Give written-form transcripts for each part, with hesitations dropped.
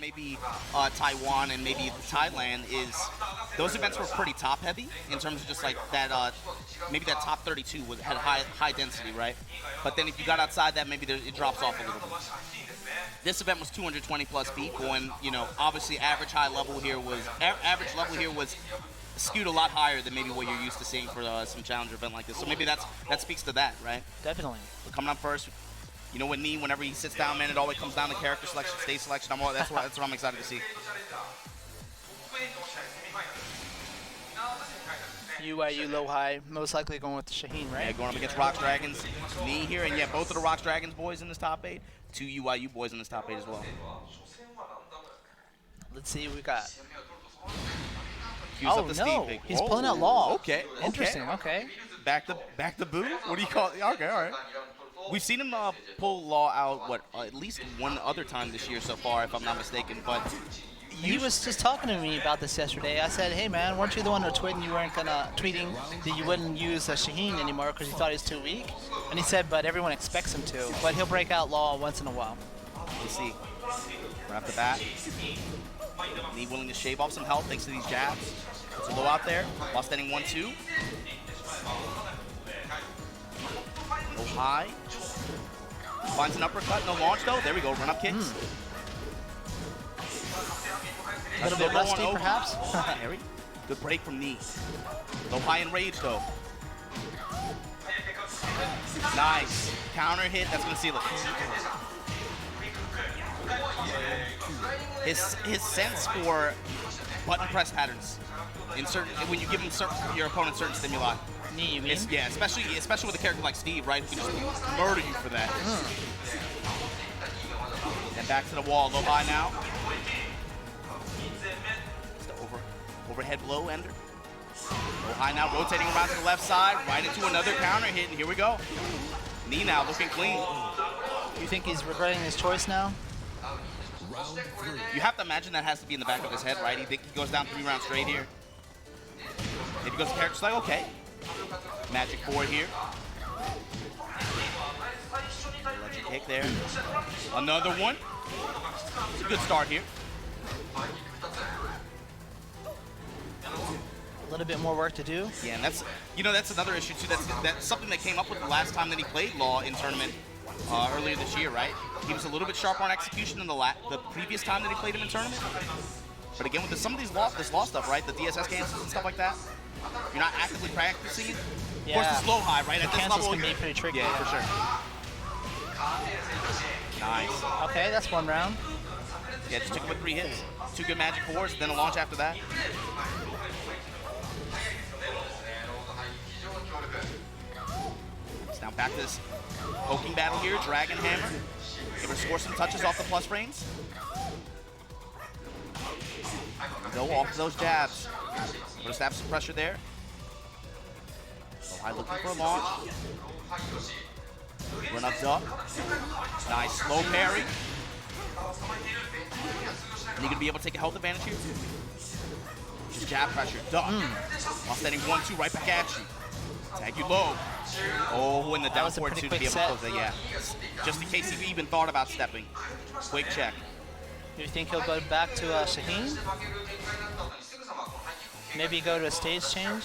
maybe Taiwan and maybe Thailand is those events were pretty top heavy in terms of just like that maybe that top 32 had high density, right? But then if you got outside that, maybe it drops off a little bit. This event was 220 plus people, and you know, obviously average level here was skewed a lot higher than maybe what you're used to seeing for some challenger event like this. So maybe that speaks to that, right? Definitely. But coming up first, you know, with Nee, whenever he sits down, man, it always comes down to character selection, stage selection. That's what I'm excited to see. UIU LowHigh, most likely going with Shaheen, right? Yeah, going up against Rocks Dragons. Nee here, and yeah, both of the Rocks Dragons boys in this top 8. 2 UIU boys in this top 8 as well. Let's see what we got. Cues up the no, Steve. he's pulling out Law. Okay, Interesting, okay. Back to Boo? What do you call it? Okay, all right. We've seen him pull Law out, at least one other time this year so far, if I'm not mistaken. But he was just talking to me about this yesterday. I said, hey man, weren't you the one who tweeting that you wouldn't use Shaheen anymore because you thought he was too weak? And he said, but everyone expects him to. But he'll break out Law once in a while. We'll see. Right off the bat. Nee willing to shave off some health thanks to these jabs. It's a low out there. While standing 1-2. LowHigh. Finds an uppercut, no launch though. There we go, run up kicks. A little bit rusty perhaps. Good break from Nee. LowHigh enraged though. Nice. Counter hit, that's gonna seal it. His sense for button press patterns in when you give him your opponent certain stimuli. Nee, you mean? Yeah, especially with a character like Steve, right? Who can just murder you for that. And back to the wall, LowHigh now. It's the overhead blow ender. LowHigh now rotating around to the left side, right into another counter hit, and here we go. Nee now looking clean. You think he's regretting his choice now? You have to imagine that has to be in the back of his head, right? He goes down 3 rounds straight here. Maybe goes to character select, okay. Magic forward here. Legend kick there. Another one. It's a good start here. A little bit more work to do. Yeah, and that's another issue too. That's something that came up with the last time that he played Law in tournament earlier this year, right? He was a little bit sharper on execution than the previous time that he played him in tournament. But again, with some of this Law stuff, right? The DSS cancels and stuff like that. You're not actively practicing it. Yeah. Of course, it's LowHigh, right? The At this cancels level, can be pretty tricky. Yeah, for sure. Nice. Okay, that's one round. Yeah, just took him with 3 hits. 2 good magic fours, then a launch after that. Now back to this poking battle here, Dragon Hammer. Able to score some touches off the plus frames. Go off those jabs. Just have some pressure there. LowHigh looking for a launch. Run up duck. Nice slow parry. And you gonna be able to take a health advantage here. Just jab pressure, duck. While standing 1-2 right back at you. Tag you low. Oh, and the down forward 2 to be able to close that, yeah. Just in case he even thought about stepping. Quick check. You think he'll go back to Shaheen? Maybe go to a stage change?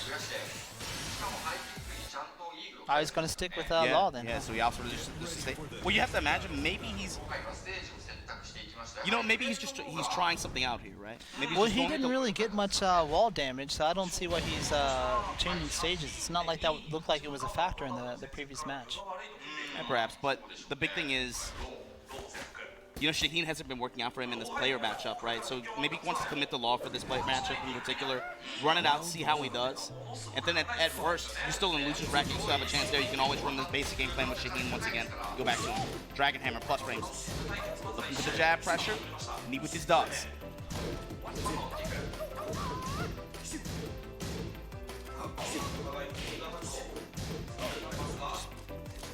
I was going to stick with Law then. Yeah, so he also well, you have to imagine maybe he's, maybe he's trying something out here, right? Maybe well, he didn't really get much wall damage, so I don't see why he's changing stages. It's not like that looked like it was a factor in the previous match. Yeah, perhaps, but the big thing is, Shaheen hasn't been working out for him in this player matchup, right? So maybe he wants to commit to Law for this player matchup in particular, run it out, see how he does. And then at worst, you're still in loser's bracket, you still have a chance there. You can always run this basic game plan with Shaheen once again. Go back to him. Dragon Hammer, plus frames. Looking for the jab pressure. Nee with his ducks.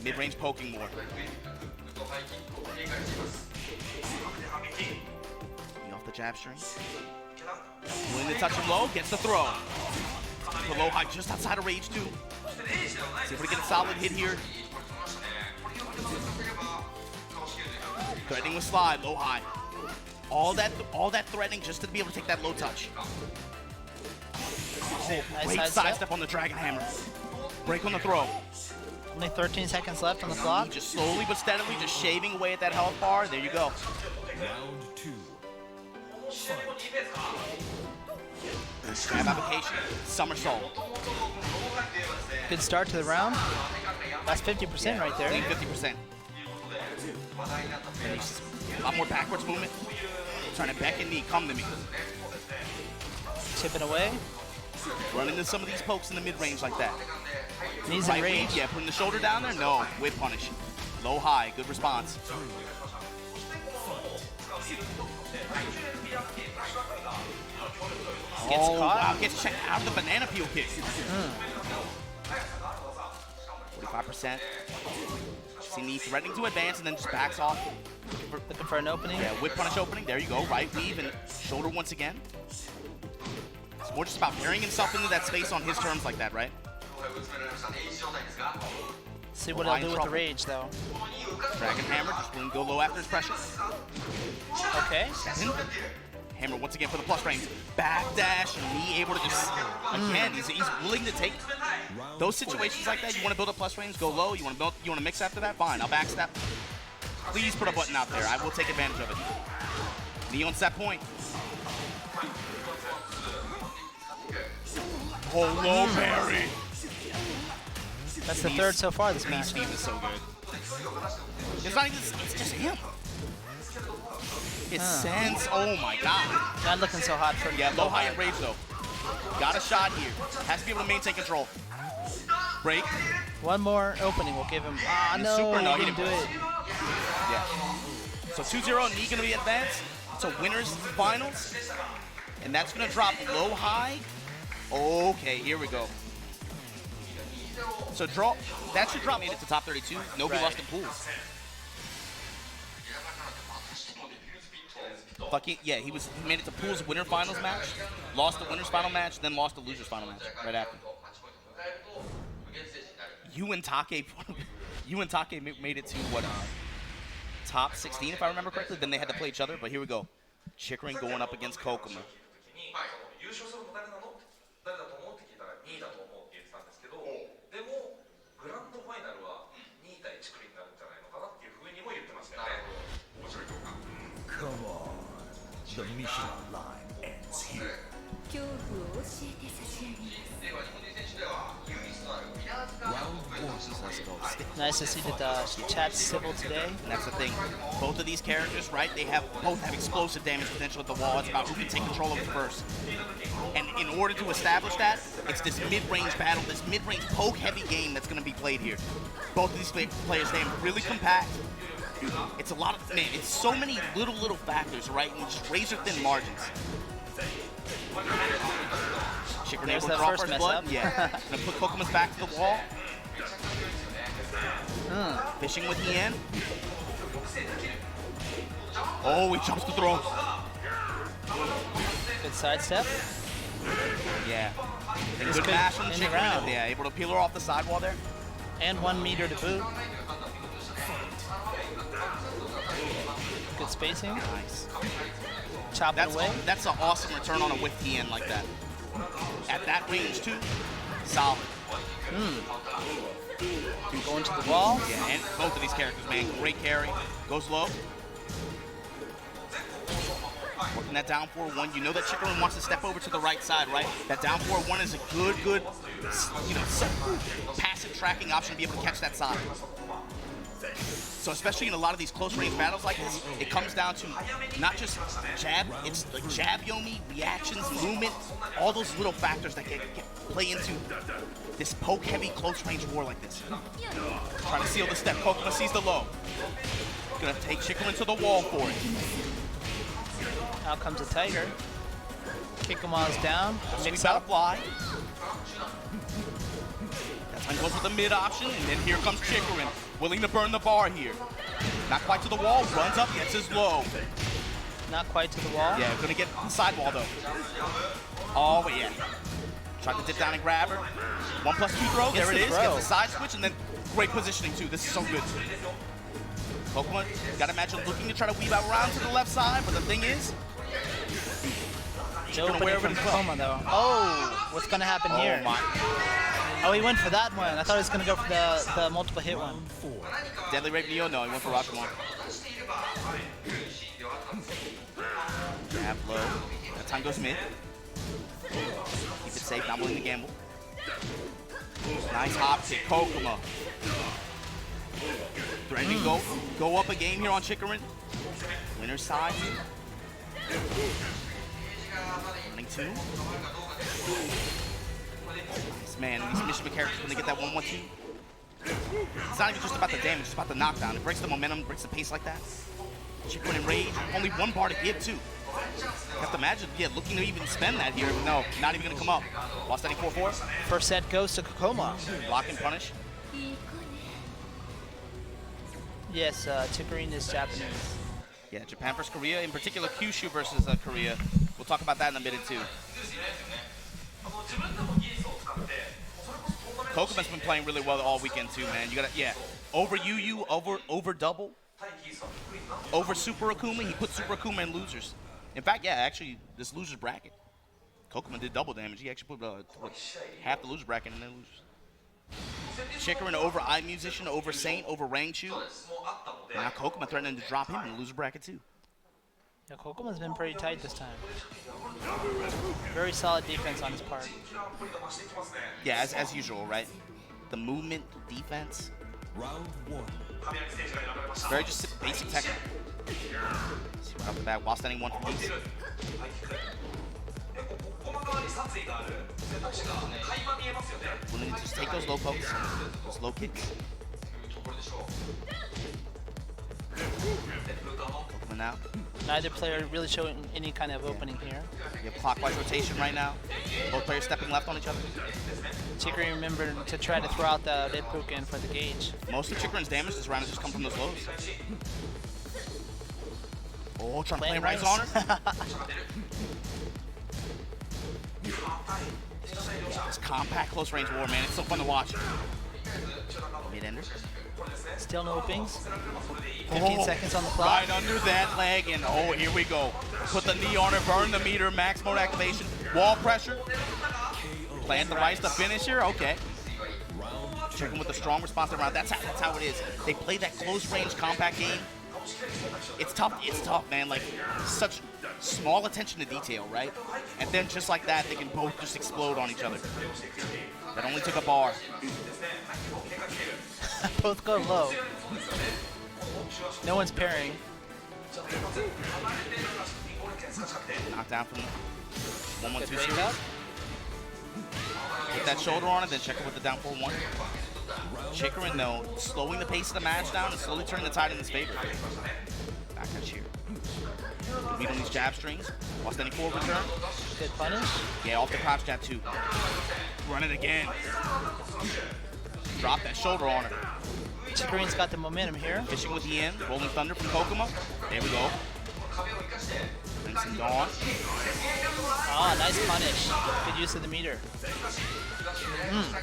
Mid-range poking more. Off the jab string. Willing to touch him low, gets the throw. The LowHigh just outside of rage 2. See if we get a solid hit here. Threatening with slide, LowHigh. All that threatening just to be able to take that low touch. Nice Great sidestep on the Dragon Hammer. Break on the throw. Only 13 seconds left on the clock. Just slowly but steadily, just shaving away at that health bar. There you go. Round 2. Grab application, somersault. Good start to the round. That's 50% right there. Clean 50%. A lot more backwards movement. Trying to back and knee, come to me. Chipping away. Run into some of these pokes in the mid-range like that. Knees in Right range. wave, yeah, putting the shoulder down there, no. Whip punish. Low high, good response. Gets caught. Wow, gets checked out of the banana peel kick. 45%. See me threatening to advance and then just backs off. Looking for an opening. Yeah, whip punish opening. There you go. Right weave and shoulder once again. It's more just about carrying himself into that space on his terms like that, right? See what he'll do with the rage, though. Dragon Hammer, just willing to go low after his pressure. Okay. Hammer once again for the plus frames. Backdash, knee able to just, again, he's willing to take those situations like that. You want to build up plus frames, go low. You want to mix after that? Fine, I'll backstep. Please put a button out there. I will take advantage of it. Knee on set point. Oh, low parry. That's the third so far this Knee match. sweep is so good. It's not even, it's just him. It's sense. Oh my god. Not looking so hot for Yeah, low high and rage though. Got a shot here. Has to be able to maintain control. Break. One more opening will give him. Ah, no, Super, no, he didn't do it. Yeah. So 2-0, knee gonna be advanced. So winners finals. And that's gonna drop low high. Okay, here we go. So draw, that should drop me into top 32. Nobody Right. lost in pools. Fucking, yeah, he made it to pools winner finals match, lost the winners final match, then lost the losers final match right after. You and Take made it to what, top 16 if I remember correctly. Then they had to play each other, but here we go. Chikurin going up against Kkokkoma. 優勝するの誰なの誰だと思うって聞いたら2位だと思うって言ってたんですけど、でもグランドファイナルは2対チクリになるんじゃないのかなっていうふうにも言ってましたよね。面白いとか。Come on. The mission line ends here. 恐怖を教えて差し上げます。 Round 1. Let's go. Nice to see that the chat's civil today. And that's the thing. Both of these characters, right? Both have explosive damage potential at the wall. It's about who can take control of it first. And in order to establish that, it's this mid-range battle, this mid-range poke-heavy game that's going to be played here. Both of these players, they are really compact. It's a lot of, man, it's so many little factors, right? And just razor-thin margins. Chikurin There's able to that draw first first mess blood. up. Yeah. Gonna put Kokkoma's back to the wall. Fishing with the end. Oh, he jumps the throw. Good sidestep. Yeah. And He's good good mash from in the Chikurin. round. Yeah, able to peel her off the sidewall there. And 1 meter to boot. Good spacing. Nice. Chop it away. That's an awesome return on a whip TN like that. At that range too, solid. Going to the wall. Yeah, and both of these characters, man, great carry. Goes low. Working that down 4-1. You know that Chikurin wants to step over to the right side, right? That down 4-1 is a good, you know, passive tracking option to be able to catch that side. So especially in a lot of these close range battles like this, it comes down to not just jab, it's like jab yomi, reactions, movement, all those little factors that play into this poke heavy close range war like this. Trying to seal the step, Kkokkoma sees the low. Gonna take Chikurin to the wall for it. Out comes a tiger. Kikkoma's down. So we Mix gotta up. fly. That's how he goes with the mid option, and then here comes Chikurin, willing to burn the bar here. Not quite to the wall, runs up, gets his low. Not quite to the wall. Yeah, gonna get the sidewall though. Oh, yeah. Tried to dip down and grab her. 1+2 throw, Gets there it the is. throw. Gets the side switch, and then great positioning too. This is so good. Kkokkoma, gotta imagine looking to try to weave out around to the left side, but the thing is, No opening from Kkokkoma though. Oh, what's gonna happen here? my. Oh, he went for that one. I thought he was gonna go for the multiple hit one. Deadly Rape Neo, no, he went for Rashomon. Jab low. That time goes mid. Keep it safe, not willing to gamble. Nice hop kick, Kkokkoma. Threatening go up a game here on Chikurin. Winner's side. Running 2. Nice, man. These Mishima characters, when they get that 1-1-2, it's not even just about the damage, it's about the knockdown. It breaks the momentum, breaks the pace like that. Chikurin in rage, only 1 bar to give too. You have to imagine, yeah, looking to even spend that here. No, not even gonna come up. While standing 4-4. First set goes to Kkokkoma. Block and punish. Yes, Chikurin is Japanese. Yeah, Japan versus Korea, in particular Kyushu versus Korea. We'll talk about that in a minute too. Kokkoma's been playing really well all weekend too, man. You gotta, yeah, over UU, over double, over Super Akuma. He put Super Akuma in losers. In fact, yeah, actually, this losers bracket, Kkokkoma did double damage. He actually put half the loser bracket in their losers. Chikurin over iMusician, over Saint, over Rangchu. Now Kkokkoma threatening to drop him in the loser bracket too. Yeah, Kokkoma's been pretty tight this time. Very solid defense on his part. Yeah, as usual, right? The movement, defense. Round 1. Very just basic technique. See right off the bat, while standing 1 for Geese. Willing to just take those low pokes, those low kicks. Kkokkoma now. Neither player really showing any kind of opening here. You have clockwise rotation right now. Both players stepping left on each other. Chikurin remembered to try to throw out the Red for the gauge. Most of Chikurin's damage this round has just come from those lows. Oh, trying to play Rise on her. This compact close range war, man. It's so fun to watch. Mid-ender. Still no openings. 15 seconds on the clock. Right under that leg, and oh, here we go. Put the knee on her, burn the meter, max mode activation, wall pressure. Plant the rice to finish her, okay. Chicken with a strong response around. That's how it is. They play that close range compact game. It's tough, man. Like, such small attention to detail, right? And then just like that, they can both just explode on each other. That only took a bar. Both go low. No one's pairing. Knockdown from 1-1-2 Good series. breakup. Get that shoulder on it, then check it with the down 4-1. Chikurin, though, slowing the pace of the match down and slowly turning the tide in his favor. Back catch here. Good beat on these jab strings. While standing forward return. Good punish. Yeah, off the crouch jab too. Run it again. Drop that shoulder on her. Chikurin's got the momentum here. Fishing with the end. Rolling Thunder from Kkokkoma. There we go. Crimson Dawn. Ah, nice punish. Good use of the meter.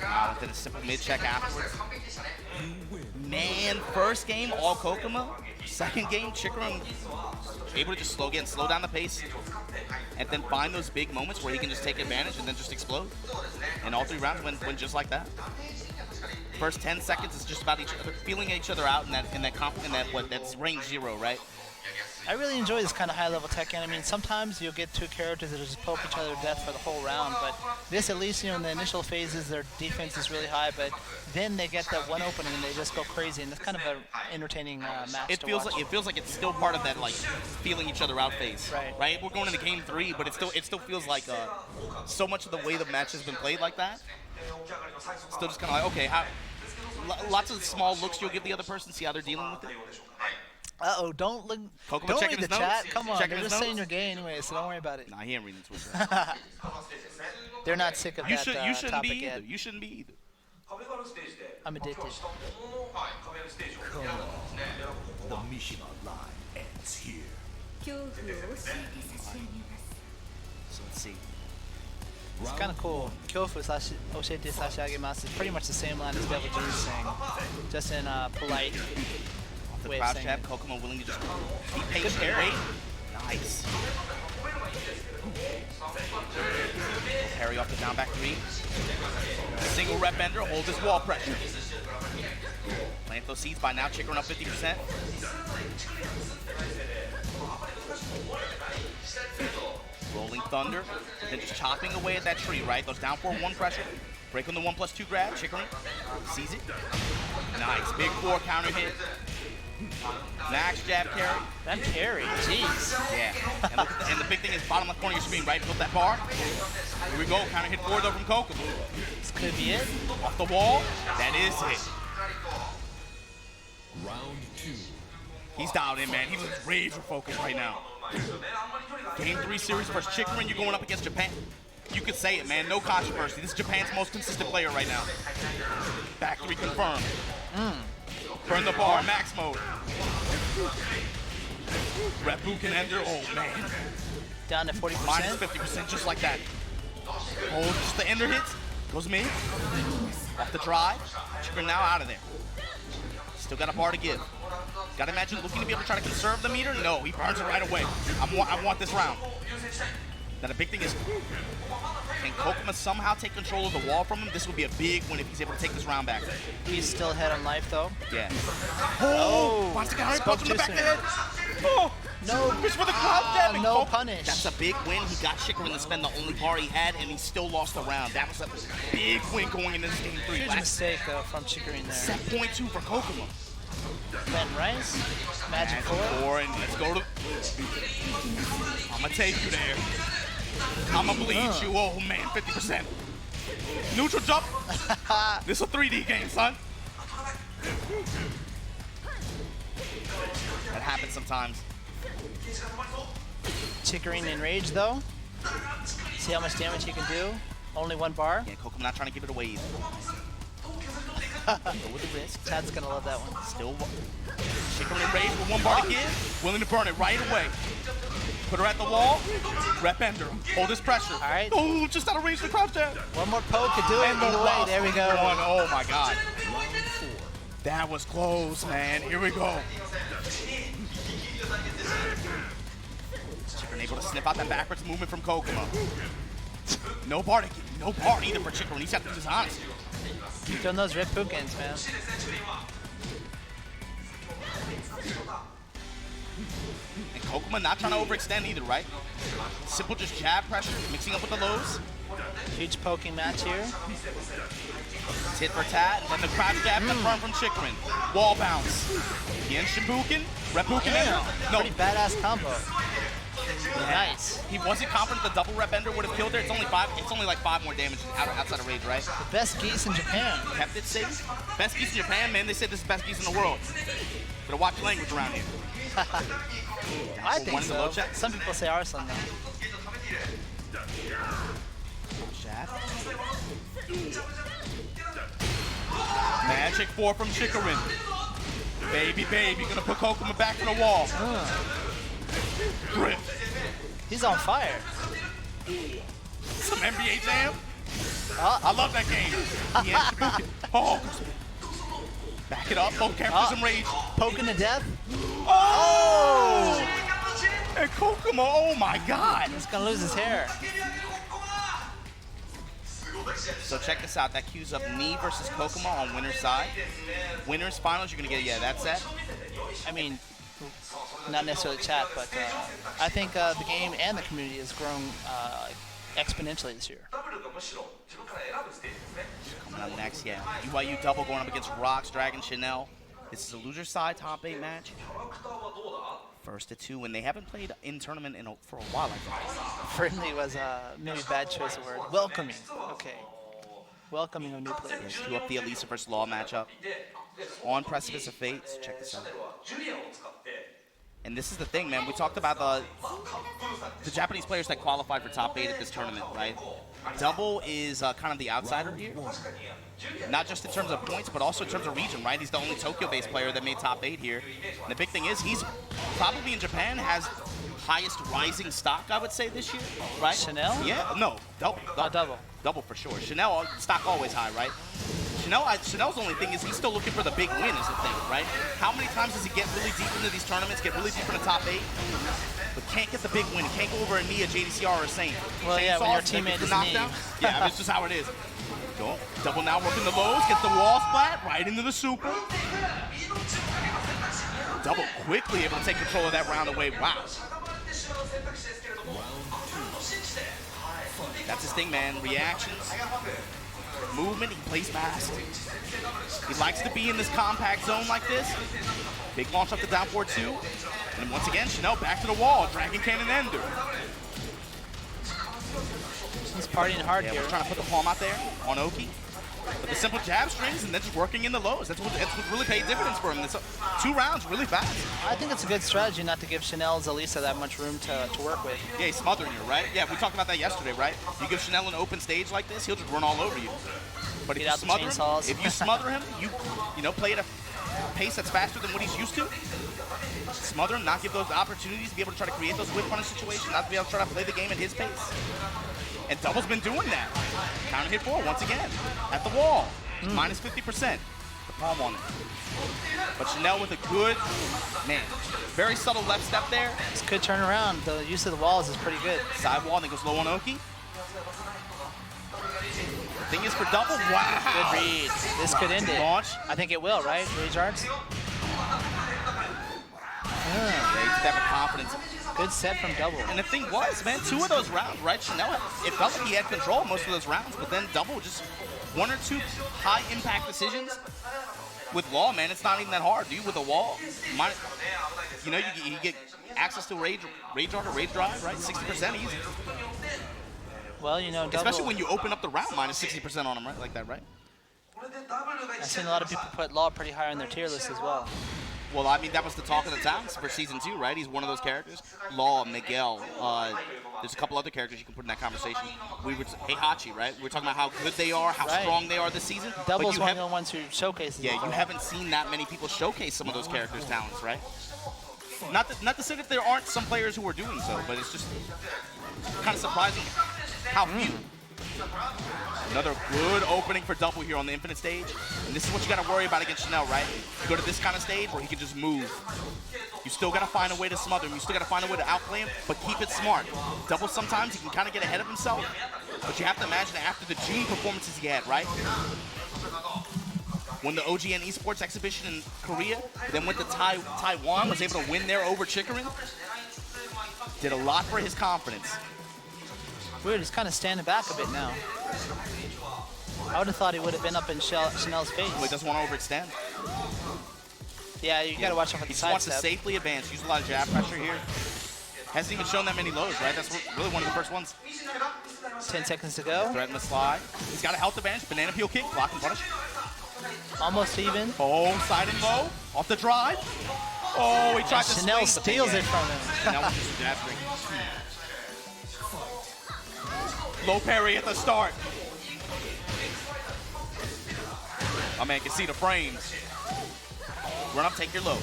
Wow, then a simple mid-check afterwards. Man, first game, all Kkokkoma. Second game, Chikurin able to just slow down the pace, and then find those big moments where he can just take advantage and then just explode. And all 3 rounds went just like that. First 10 seconds is just about each other, feeling each other out in that's range 0, right? I really enjoy this kind of high-level Tekken. I mean, sometimes you'll get 2 characters that just poke each other to death for the whole round, but this, at least, you know, in the initial phases, their defense is really high, but then they get that one opening and they just go crazy, and it's kind of an entertaining match It feels like it's still part of that, like, feeling each other out phase. Right? We're going into game 3, but it still feels like so much of the way the match has been played like that. Still just kind of like, okay, lots of small looks you'll give the other person, see how they're dealing with it. Uh-oh, don't look. Kkokkoma Don't checking read the his chat. notes? Come on, Checking they're his just saying notes? you're gay anyway, so don't worry about it. Nah, he ain't reading Twitter. They're not sick of You that shouldn't be topic either. yet. You shouldn't be either. I'm addicted. The Mishima line ends here. 恐怖を教えて差し上げます So let's see. It's kind of cool. Kyofu oshete sashiagemasu is pretty much the same line as Devil Juice saying, just in polite. The way of crouch saying jab, it. Kkokkoma willing to just be patient and parry. wait. Nice. Parry off the down back 3. Single rep ender, hold this wall pressure. Plant those seeds by now, Chikurin up 50%. Rolling Thunder, then just chopping away at that tree, right? Those down 4-1 pressure. Break on the 1+2 grab, Chikurin sees it. Nice, big 4 counter hit. Max jab carry. That carry, jeez. Yeah, and, look at and the big thing is bottom left corner of your screen, right? Built that bar. Here we go, counter hit 4 though from Kkokkoma. This could be it. Off the wall, that is it. Round 2. He's dialed in, man. He's razor focused right now. Game 3 series versus Chikurin, you're going up against Japan. You could say it, man. No controversy. This is Japan's most consistent player right now. Back 3 confirmed. Burn the bar, max mode. Reppuken ender, oh man. Down to 40%. Minus 50%, just like that. Oh, just the ender hits. Goes me. Off the drive. Chikurin now out of there. Still got a bar to give. Gotta imagine looking to be able to try to conserve the meter. No, he burns it right away. I want this round. Now the big thing is, can Kkokkoma somehow take control of the wall from him? This would be a big win if he's able to take this round back. He's still ahead on life though. Yeah. Oh, Wants to counter spoke punch in the too back of the soon. head. Oh, No, fish for the cloud jab. and no Kkokkoma- punish. That's a big win. He got Chikurin to spend the only bar he had, and he still lost the round. That was a big win going into this game 3. Huge mistake though from Chikurin there. Set point 2 for Kkokkoma. Ben Rice, Magic 4. 4, and let's go to. I'm gonna take you there. I'm gonna bleed you. Oh man, 50%. Neutral jump. This is a 3D game, son. That happens sometimes. Chikurin in rage though. See how much damage he can do. Only 1 bar. Yeah, Kkokkoma not trying to give it away either. Go with the risk. Chad's gonna love that one. Still, Chikurin in rage with 1 bar to give. Willing to burn it right away. Put her at the wall. Rep ender. Hold this pressure. All right. Oh, just out of range the crouch jab. One more poke could do it. And the Either way, lost there we go. one. Oh my God. Round 4. That was close, man. Here we go. Chikurin able to sniff out that backwards movement from Kkokkoma. No bar either for Chikurin. He's got to use his honesty. Keep doing those Repukens, man. And Kkokkoma not trying to overextend either, right? Simple just jab pressure, mixing up with the lows. Huge poking match here. Tit for tat, and then the crouch jab confirmed from Chikurin. Wall bounce. Again, Shibuken, Reppuken ender. No, Pretty badass combo. Nice. he wasn't confident the double rep ender would have killed her. It's only like 5 more damage outside of rage, right? The best Geese in Japan. Kept it safe. Best Geese in Japan, man. They said this is the best Geese in the world. Better watch your language around here. I think One in the low so. check. Some people say Arslan though. Shaft. Magic 4 from Chikurin. Baby, gonna put Kkokkoma back to the wall. Grip. He's on fire. Some NBA Jam. Oh, I love that game. Yeah, Shibuken. Oh. Back it up. Both characters some rage. poking to death. Oh! And Kkokkoma, oh my God. He's gonna lose his hair. So check this out. That cues up knee versus Kkokkoma on winner's side. Winner's finals, you're gonna get, yeah, that's that. I mean, not necessarily chat, but I think the game and the community has grown exponentially this year. Coming up next, yeah. UYU double going up against Rocks, Dragon, Chanel. This is a loser side top 8 match. First to 2, and they haven't played in tournament for a while, I think. Friendly was maybe a bad choice of word. Welcoming. Okay. Welcoming of new players. Cue up the Alisa versus Law matchup. On Precipice of Fate. So check this out. And this is the thing, man. We talked about the Japanese players that qualified for top 8 at this tournament, right? Double is kind of the outsider here. Not just in terms of points, but also in terms of region, right? He's the only Tokyo-based player that made top 8 here. And the big thing is he's probably in Japan has highest rising stock, I would say, this year, right? Chanel? Yeah, no, double. Double. Double for sure. Chanel, stock always high, right? Chanel's only thing is he's still looking for the big win is the thing, right? How many times does he get really deep into these tournaments, get really deep in the top 8, but can't get the big win? He can't go over a knee, a JDCR, or a Saint. Well, yeah, when your teammate is knee. Yeah, that's just how it is. Go. Double now working the lows, gets the wall splat, right into the super. Double quickly able to take control of that round away. Wow. That's his thing, man. Reactions, movement, he plays fast. He likes to be in this compact zone like this. Big launch up the down forward 2. And then once again, Chanel back to the wall. Dragon Cannon Ender. He's partying hard here. We're trying to put the palm out there on Oki. But the simple jab strings and then just working in the lows. That's what really paid dividends for him. This 2 rounds really fast. I think it's a good strategy not to give Chanel's Alisa that much room to work with. Yeah, he's smothering you, right? Yeah, we talked about that yesterday, right? You give Chanel an open stage like this, he'll just run all over you. But if you smother him, you know, play at a pace that's faster than what he's used to. Smother him, not give those opportunities to be able to try to create those whip punish situations, not to be able to try to play the game at his pace. And Double's been doing that. Counter hit 4 once again. At the wall. Minus 50%. The palm on it. But Chanel with a good, man, very subtle left step there. This could turn around. The use of the walls is pretty good. Side wall, then goes low on Oki. The thing is for Double, wow. Good read. This could end it. Launch. I think it will, right? Rage arts? Yeah, he did that with confidence. Good set from Double. And the thing was, man, 2 of those rounds, right? Chanel, it felt like he had control most of those rounds, but then Double just 1 or 2 high impact decisions. With Law, man, it's not even that hard, dude. With a wall, you know, you get access to rage art or rage drive, right? 60% easy. Well, you know, Double, especially when you open up the round, minus 60% on them, right? Like that, right? I've seen a lot of people put Law pretty high on their tier list as well. Well, I mean, that was the talk of the town for season 2, right? He's one of those characters. Law, Miguel, there's a couple other characters you can put in that conversation. Heihachi, right? We're talking about how good they are, how strong they are this season. Double's one of the ones who showcases. Yeah, you haven't seen that many people showcase some of those characters' talents, right? Not to say that there aren't some players who are doing so, but it's just kind of surprising how few. Another good opening for Double here on the Infinite stage. And this is what you got to worry about against Chanel, right? You go to this kind of stage where he can just move. You still got to find a way to smother him. You still got to find a way to outplay him, but keep it smart. Double, sometimes he can kind of get ahead of himself, but you have to imagine that after the June performances he had, right? Won the OGN Esports exhibition in Korea, then went to Taiwan, was able to win there over Chikurin. Did a lot for his confidence. Weird, he's kind of standing back a bit now. I would have thought he would have been up in Chanel's face. Well, he doesn't want to overextend. Yeah, you got to watch out for the He just side wants step. to safely advance, use a lot of jab pressure here. Hasn't even shown that many lows, right? That's really one of the first ones. 10 seconds to go. Threaten the slide. He's got a health advantage. Banana peel kick, block and punish. Almost even. Oh, side and low. Off the drive. Oh, he tried to swing. Chanel steals it from him. Chanel with just a jab string. Low parry at the start. My man can see the frames. Run up, take your low.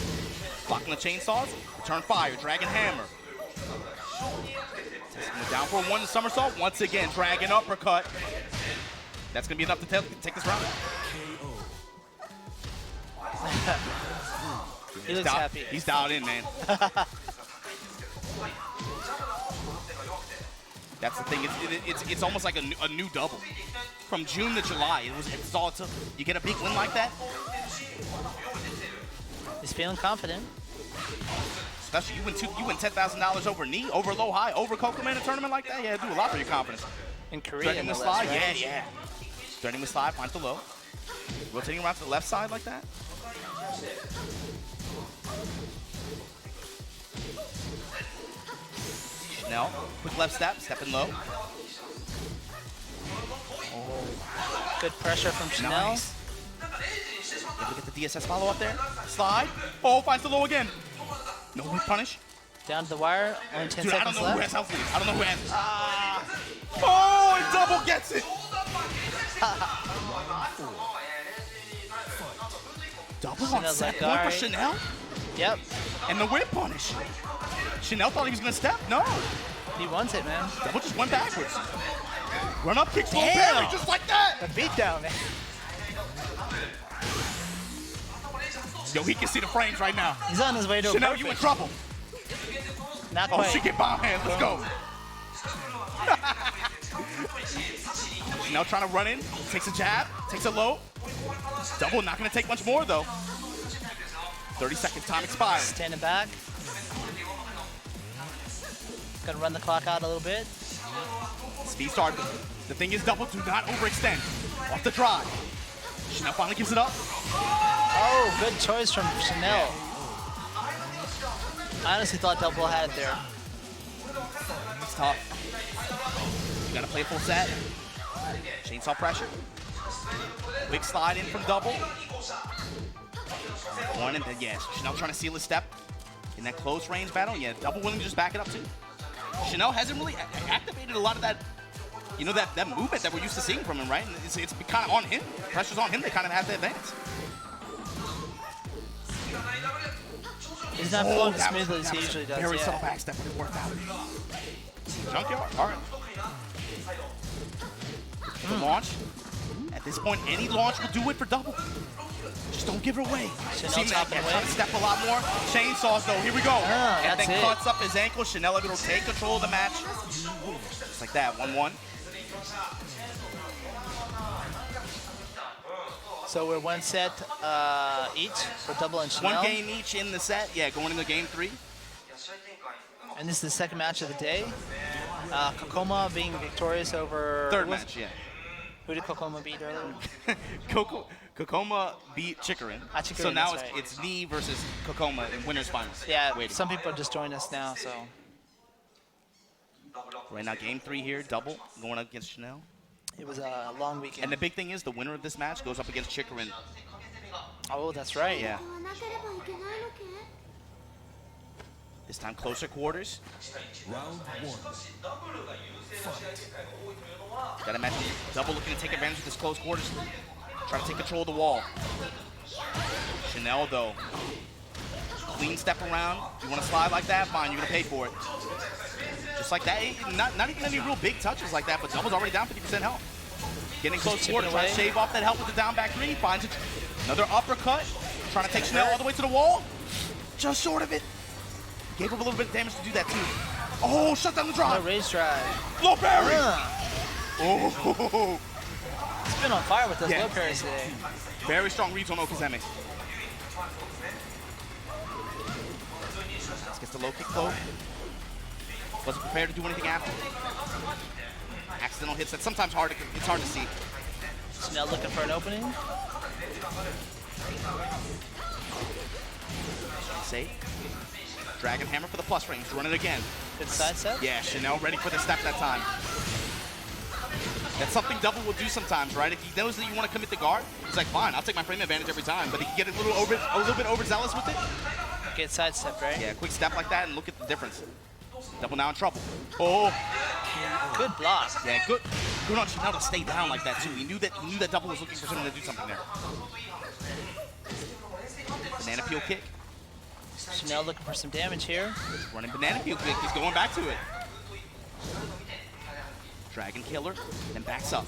Blocking the chainsaws, return fire, dragon hammer. Down for 1 somersault, once again, dragon uppercut. That's gonna be enough to take this round. He looks happy. He's dialed in, man. That's the thing. It's almost like a new double. From June to July, it's all it took. You get a big win like that. He's feeling confident. Especially you win $10,000 over knee, over LowHigh, over Kkokkoma in a tournament like that. Yeah, it'd do a lot for your confidence. In Korea, threatening the slide, right? Yeah. Threatening the slide, finds the low. Rotating around to the left side like that. Chanel, quick left step, stepping low. Oh. Good pressure from Chanel. Nice. Able to get the DSS follow up there. Slide. Oh, finds the low again. No whip punish. Down to the wire. Only 10 Dude, I don't seconds know who left. has health lead. I don't know who has. Oh, and Double gets it. Double on Chanel's set like, point all for right. Chanel. Yep. And the whip punish. Chanel thought he was going to step. No. He wants it, man. Double just went backwards. Run up, kick, slow Damn. parry, just like that. The beatdown, man. Yo, he can see the frames right now. He's on his way to a Chanel, perfect. you in trouble. Not Oh, quite. she get bomb hands. Let's go. Chanel trying to run in. Takes a jab. Takes a low. Double not going to take much more, though. 30 seconds. Time expires. Standing back. Gonna run the clock out a little bit. Speed start. The thing is, Double, do not overextend. Off the drive. Chanel finally gives it up. Oh, good choice from Chanel. I honestly thought Double had it there. It's tough. You gotta play a full set. Chainsaw pressure. Quick slide in from Double. One and then, yes, Chanel trying to seal his step in that close range battle. Yeah, Double willing to just back it up too. Chanel hasn't really activated a lot of that, you know, that movement that we're used to seeing from him, right? And it's kind of on him. Pressure's on him. They kind of have to advance. He's not flowing as smoothly as he usually does. Very Yeah. subtle back step, but it worked out. Junkyard, all right. The launch. At this point, any launch will do it for Double. Just don't give it away. Chanel See him chopping away. trying to step a lot more. Chainsaws though, here we go. And that's then it. cuts up his ankle. Chanel able to take control of the match. Just like that, 1-1. So we're one set each for Double and Chanel. One game each in the set. Yeah, going into game 3. And this is the second match of the day. Kkokkoma being victorious over... Third match, yeah. Who did Kkokkoma beat earlier? Kkokkoma beat Chikurin. Chikurin, So now that's right. it's Knee versus Kkokkoma in winners finals. Yeah, Waiting. some people are just joining us now, so... Right now, game 3 here, Double going up against Chanel. It was a long weekend. And the big thing is the winner of this match goes up against Chikurin. Oh, that's right. Yeah. 買わなければいけないのけ This time closer quarters. Round 1. Got to imagine Double looking to take advantage of this close quarters. Try to take control of the wall. Chanel though. Clean step around. You want to slide like that? Fine, you're going to pay for it. Just like that. Not even any real big touches like that, but Double's already down 50% health. Getting close chipping quarter, trying to away. shave off that health with the down back 3. Finds it. Another uppercut. Trying to take Chanel all the way to the wall. Just short of it. Gave up a little bit of damage to do that too. Oh, shut down the No drive. raise drive. Low parry. Oh, It's been on fire with those Yeah. low parries today. very strong reads on Okazeme. Gets the low kick low. Wasn't prepared to do anything after. Accidental hits that sometimes it's hard to see. Chanel looking for an opening. Safe. Dragon Hammer for the plus range. Run it again. Good side step. Yeah, Chanel ready for the step that time. That's something Double will do sometimes, right? If he knows that you want to commit the guard, he's like, fine, I'll take my frame advantage every time. But he can get a little bit overzealous with it. Get side step, right? Yeah, quick step like that and look at the difference. Double now in trouble. Oh, Good block. yeah, good on Chanel to stay down like that too. He knew that Double was looking for someone to do something there. Banana peel kick. Chanel looking for some damage here. Running banana peel kick. He's going back to it. Dragon killer, then backs up.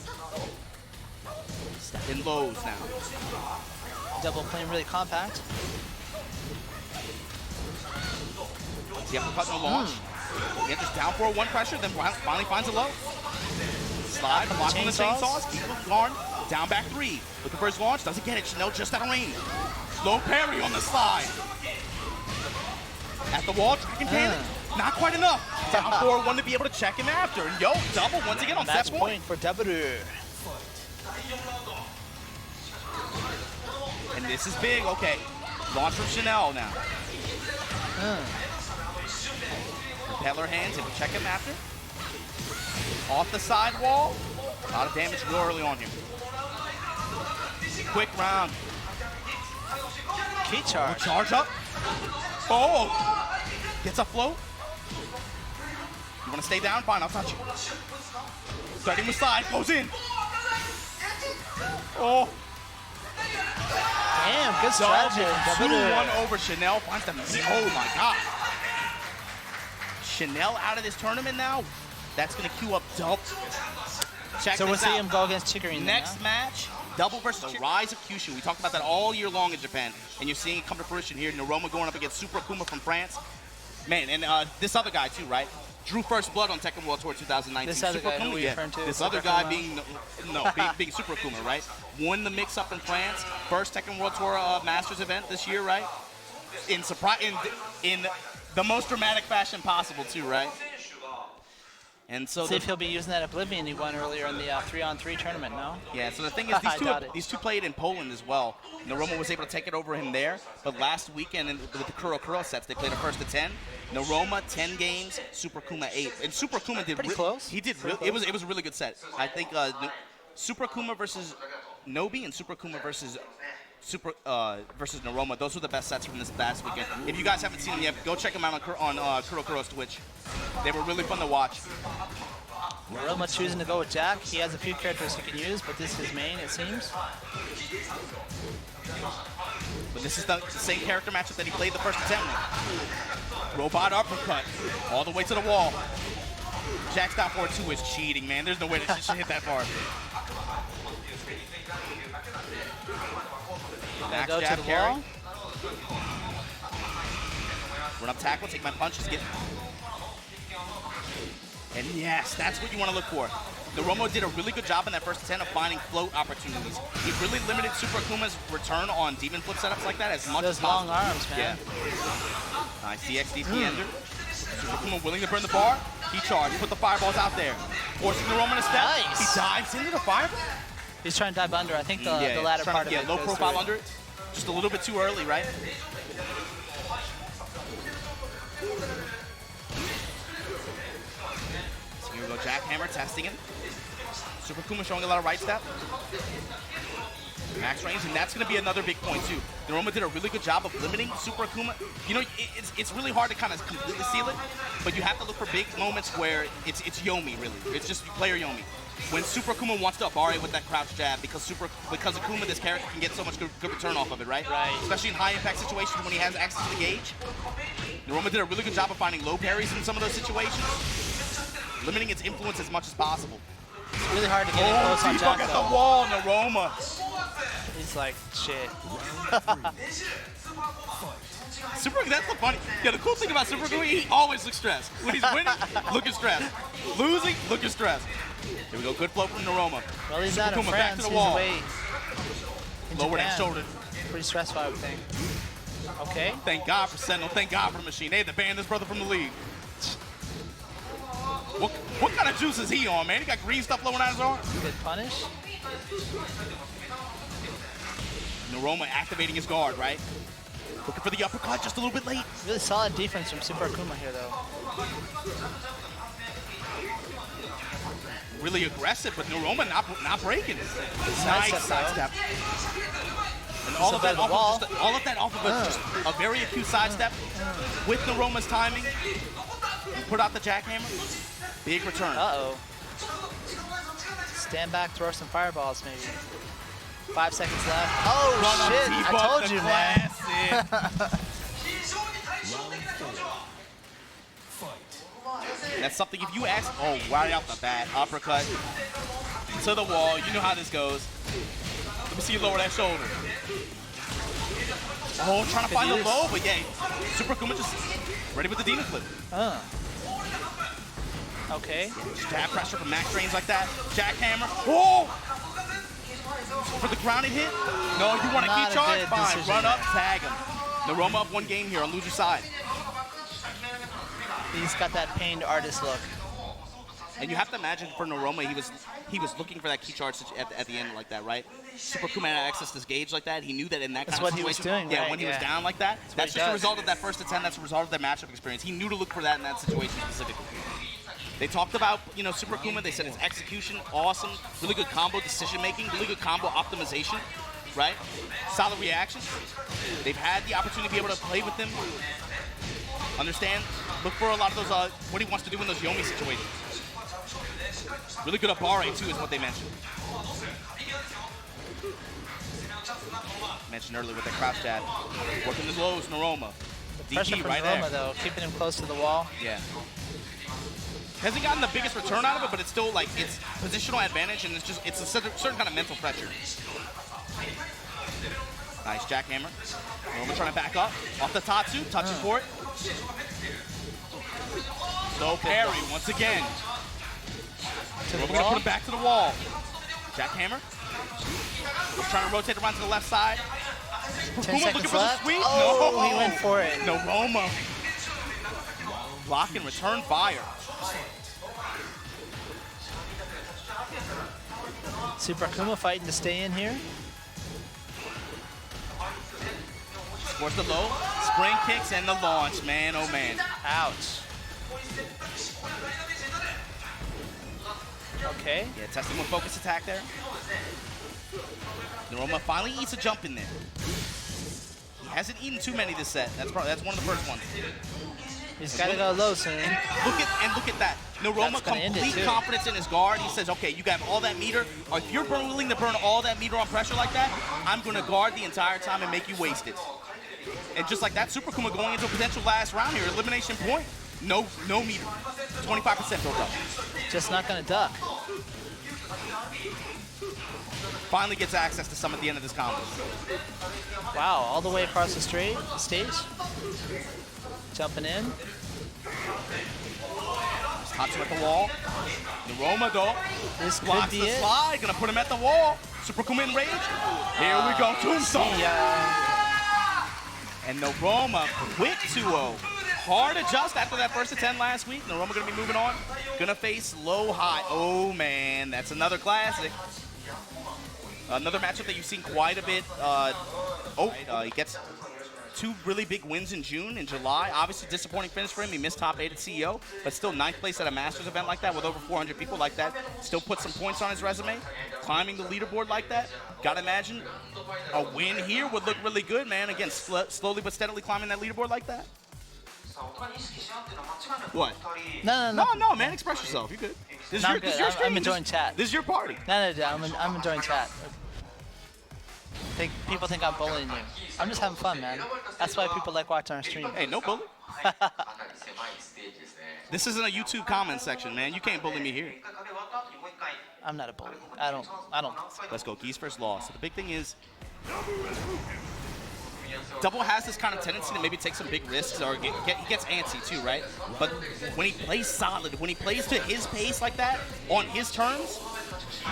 Step in lows now. Double playing really compact. The uppercut no launch. Yeah, just down for a 1 pressure, then finally finds a low. Slide, block on the chainsaws, keep him guard, down back 3. Looking for his launch, doesn't get it. Chanel just out of range. Low parry on the slide. At the wall, Dragon Cannon. Not quite enough. Down 4-1 to be able to check him after. And yo, Double once again on Match set point. point for Double. And this is big, okay. Launch from Chanel now. Peddler hands and we check him after. Off the side wall. A lot of damage real early on here. Quick round. Key charge. Charge up. Oh! Gets a float. You want to stay down? Fine, I'll touch you. Starting with side, goes in. Oh! Damn, good strategy from Double. 2-1 over Chanel. Finds the... Oh my god. Chanel out of this tournament now. That's going to queue up Double. Check So we'll this see out. him go against Chikurin Next match, double versus the rise of Kyushu. We talked about that all year long in Japan, and you're seeing it come to fruition here. Noroma going up against Super Akuma from France. Man, and this other guy too, right? Drew first blood on Tekken World Tour 2019. This other Super guy, Akuma, who are you referring to? This Super other guy Akuma? being Super Akuma, right? Won the mix-up in France. First Tekken World Tour Masters event this year, right? In the most dramatic fashion possible too, right? And so See if he'll be using that Oblivion he won earlier in the 3-on-3 tournament, no? yeah, so the thing is, I doubt it. these two played in Poland as well. Noroma was able to take it over him there, but last weekend with the Kuro sets, they played a first to 10. Noroma 10 games, Super Akuma 8, and Super Akuma did Pretty close. He did Pretty it was a really good set. I think Super Akuma versus Nobi and Super Akuma versus Noroma. Those were the best sets from this last weekend. If you guys haven't seen them yet, go check them out on Kuro's Twitch. They were really fun to watch. Noroma choosing to go with Jack. He has a few characters he can use, but this is his main, it seems. But this is the same character matchup that he played the first attempt with. Robot uppercut all the way to the wall. Jack's down forward 2 is cheating, man. There's no way that shit should hit that far. Max Go jab to the carry. wall. Run up tackle, take my punches, get. And yes, that's what you want to look for. Noroma did a really good job in that first attempt of finding float opportunities. He really limited Super Akuma's return on demon flip setups like that as much as Those long possible. arms, man. Yeah. Nice DXDP ender. Super Akuma willing to burn the bar. He charged, put the fireballs out there. Forcing Noroma to step. Nice. He dives into the fireball. He's trying to dive under. I think the latter part of it. low goes profile through. under it. Just a little bit too early, right? So here we go, Jackhammer testing it. Super Akuma showing a lot of right step. Max range, and that's going to be another big point too. Noroma did a really good job of limiting Super Akuma. You know, it's really hard to kind of completely seal it, but you have to look for big moments where it's Yomi, really. It's just player Yomi. When Super Akuma wants to abare with that crouch jab, because Akuma, this character, can get so much good return off of it, right? Right. Especially in high impact situations when he has access to the gauge. Noroma did a really good job of finding low parries in some of those situations, limiting its influence as much as possible. It's really hard to get it close on T-Bug Jack, at though. the wall, Noroma. He's like, shit. That's the funny. Yeah, the cool thing about Super Akuma, he always looks stressed. When he's winning, looking stressed. Losing, looking stressed. Here we go, good flow from Noroma. Well, he's Super not in Akuma back France. to the He's wall. away in Lower that Japan. shoulder. Pretty stressful, I would think. Okay. Thank God for Sentinel. Thank God for the machine. They had to ban this brother from the league. What kind of juice is he on, man? He got green stuff flowing out his arm. Good punish. Noroma activating his guard, right? Looking for the uppercut, just a little bit late. Really solid defense from Super Akuma here, though. Really aggressive, but Noroma not breaking. Nice Nice step, sidestep. And all of, by that the off wall. of all of that off of just a very acute sidestep with Noroma's timing. And put out the jackhammer. Big return. Uh-oh. Stand back, throw some fireballs, maybe. 5 seconds left. Oh, Run shit. on I told the you, man. classic. That's something, if you ask, oh, right off the bat, uppercut to the wall. You know how this goes. Let me see you lower that shoulder. Oh, trying to find the low, but yeah, Super Akuma just ready with the demon flip. Okay. Jab pressure from max range like that. Jackhammer. Oh! For the grounded hit? No, you want a Not key a charge? good Fine, decision run up, there. tag him. Noroma up one game here on loser's side. He's got that pained artist look. And you have to imagine for Noroma, he was looking for that key charge at the end like that, right? Super Akuma had access to this gauge like that. He knew that in that That's kind of what he was situation. doing, Yeah, right, when he was yeah. down like that. That's he just a does. result of that first attempt. That's a result of that matchup experience. He knew to look for that in that situation specifically. They talked about, Super Akuma. They said it's execution, awesome, really good combo decision making, really good combo optimization, right? Solid reactions. They've had the opportunity to be able to play with him. Understand? Look for a lot of those, what he wants to do in those Yomi situations. Really good abare too is what they mentioned. Mentioned earlier with the crouch jab. Working his lows, Noroma. Pressure DP from right Noroma, there. though, keeping him close to the wall. Yeah. Hasn't gotten the biggest return out of it, but it's still like it's positional advantage, and it's a certain kind of mental pressure. Nice jackhammer. Noroma trying to back up off the Tatsu, touching for it. So parry once again. We're gonna put him back to the wall. Jackhammer. We're trying to rotate around to the left side. 10 Akuma seconds looking for the left. sweep. Oh, No, he went for it. Noroma. Block and return fire. Super Akuma fighting to stay in here. Scores the low. Spring kicks and the launch. Man, oh man. Ouch. Okay. Yeah, testing with focus attack there. Noroma finally eats a jump in there. He hasn't eaten too many this set. That's one of the first ones. He's got to go low soon. And look at that. Noroma, That's gonna end it, complete too. confidence in his guard. He says, okay, you got all that meter. If you're willing to burn all that meter on pressure like that, I'm going to guard the entire time and make you waste it. And just like that, Super Kuma going into a potential last round here, elimination point. No meter. 25% built up. Just not going to duck. Finally gets access to some at the end of this combo. Wow, all the way across the stage. Jumping in. Tatsu at the wall. Noroma though. This could Blocks be the it. slide. Gonna put him at the wall. Super Kuma in rage. Here we go. Tombstone. And Noroma, quick 2-0. Hard adjust after that first attempt last week. Noroma gonna be moving on. Gonna face LowHigh. Oh man, that's another classic. Another matchup that you've seen quite a bit. He gets 2 really big wins in June and July. Obviously disappointing finish for him. He missed top 8 at CEO, but still 9th place at a Masters event like that with over 400 people like that. Still put some points on his resume. Climbing the leaderboard like that. Gotta imagine a win here would look really good, man. Again, slowly but steadily climbing that leaderboard like that. What? No, man. Express yourself. You're good. This No, is I'm good. your stream. I'm enjoying chat. This is your party. No, I'm enjoying chat. People think I'm bullying you. I'm just having fun, man. That's why people like watching our stream. Hey, no bully. This isn't a YouTube comment section, man. You can't bully me here. I'm not a bully. I don't. Let's go. Geese first loss. So the big thing is, Double has this kind of tendency to maybe take some big risks, or he gets antsy too, right? But when he plays solid, when he plays to his pace like that, on his terms,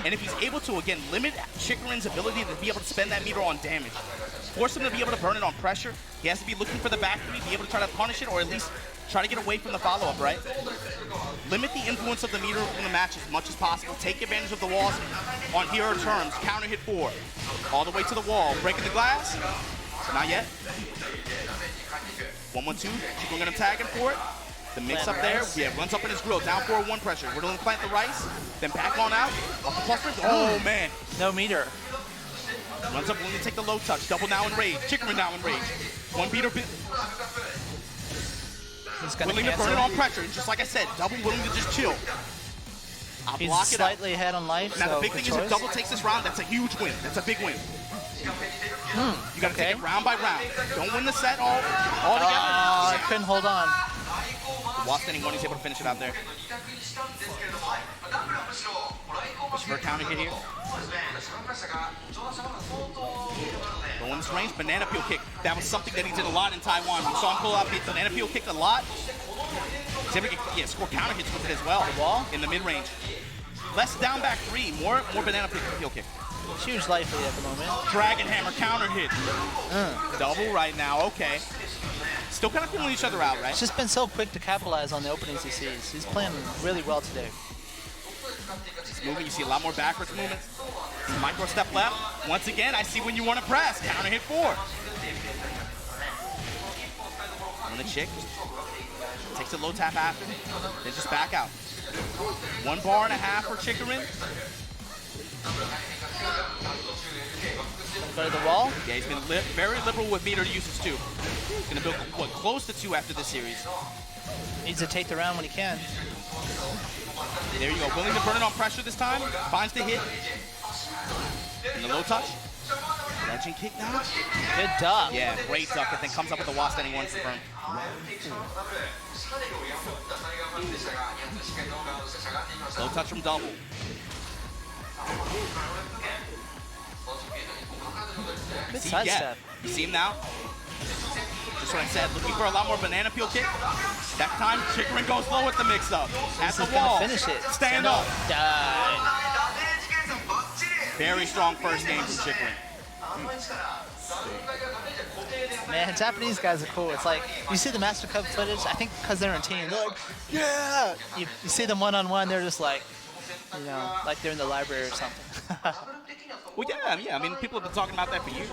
and if he's able to, again, limit Chikurin's ability to be able to spend that meter on damage, force him to be able to burn it on pressure, he has to be looking for the back three, be able to try to punish it, or at least try to get away from the follow-up, right? Limit the influence of the meter in the match as much as possible. Take advantage of the walls on hero terms. Counter hit 4. All the way to the wall. Breaking the glass. Not yet. 1-1-2. Chikurin gonna tag him for it. The mix up there. Yeah, runs up in his grill. Down 4-1 pressure. We're gonna plant the rice. Then back on out. Off the plus ring. Oh, man. No meter. Runs up, willing to take the low touch. Double now in rage. Chikurin now in rage. One beater. He's gonna Willing to burn it on pressure. And just like I said, Double willing to just chill. I'll He's block it out. slightly ahead on life. Now so the big thing is if Double takes this round, that's a huge win. That's a big win. You gotta take it round by round. Don't win the set all together. I couldn't hold on. While standing one, he's able to finish it out there. Push for a counter hit here. Going in this range, banana peel kick. That was something that he did a lot in Taiwan. We saw him pull out the banana peel kick a lot. He's able to score counter hits with it as well. In the mid range. Less down back 3, more banana peel kick. Huge life lead at the moment. Dragon hammer counter hit. Double right now. Okay. Still kind of feeling each other out, right? He's just been so quick to capitalize on the openings he sees. He's playing really well today. He's moving. You see a lot more backwards movements. Micro step left. Once again, I see when you want to press. Counter hit 4. On the chick. Takes a low tap after. Then just back out. 1.5 bars for Chikurin. Go to the wall. Yeah, he's been very liberal with meter usage too. He's gonna build close to 2 after this series. Needs to take the round when he can. There you go. Willing to burn it on pressure this time. Finds the hit. And the low touch. Legend kick now? Good duck. Yeah, great duck, and then comes up with the Wasp standing one confirm. Low touch from double. Good See, sidestep. you see him now? Just what I said, looking for a lot more banana peel kick. That time, Chikurin goes low with the mix-up. At the This is wall. gonna finish it. Stand up. Die. Very strong first game from Chikurin. Man, Japanese guys are cool. It's like, you see the Master Cup footage, I think because they're in a team, they're like, yeah! You see them one-on-one, they're just like, you know, like they're in the library or something. Well, yeah. I mean, people have been talking about that for years.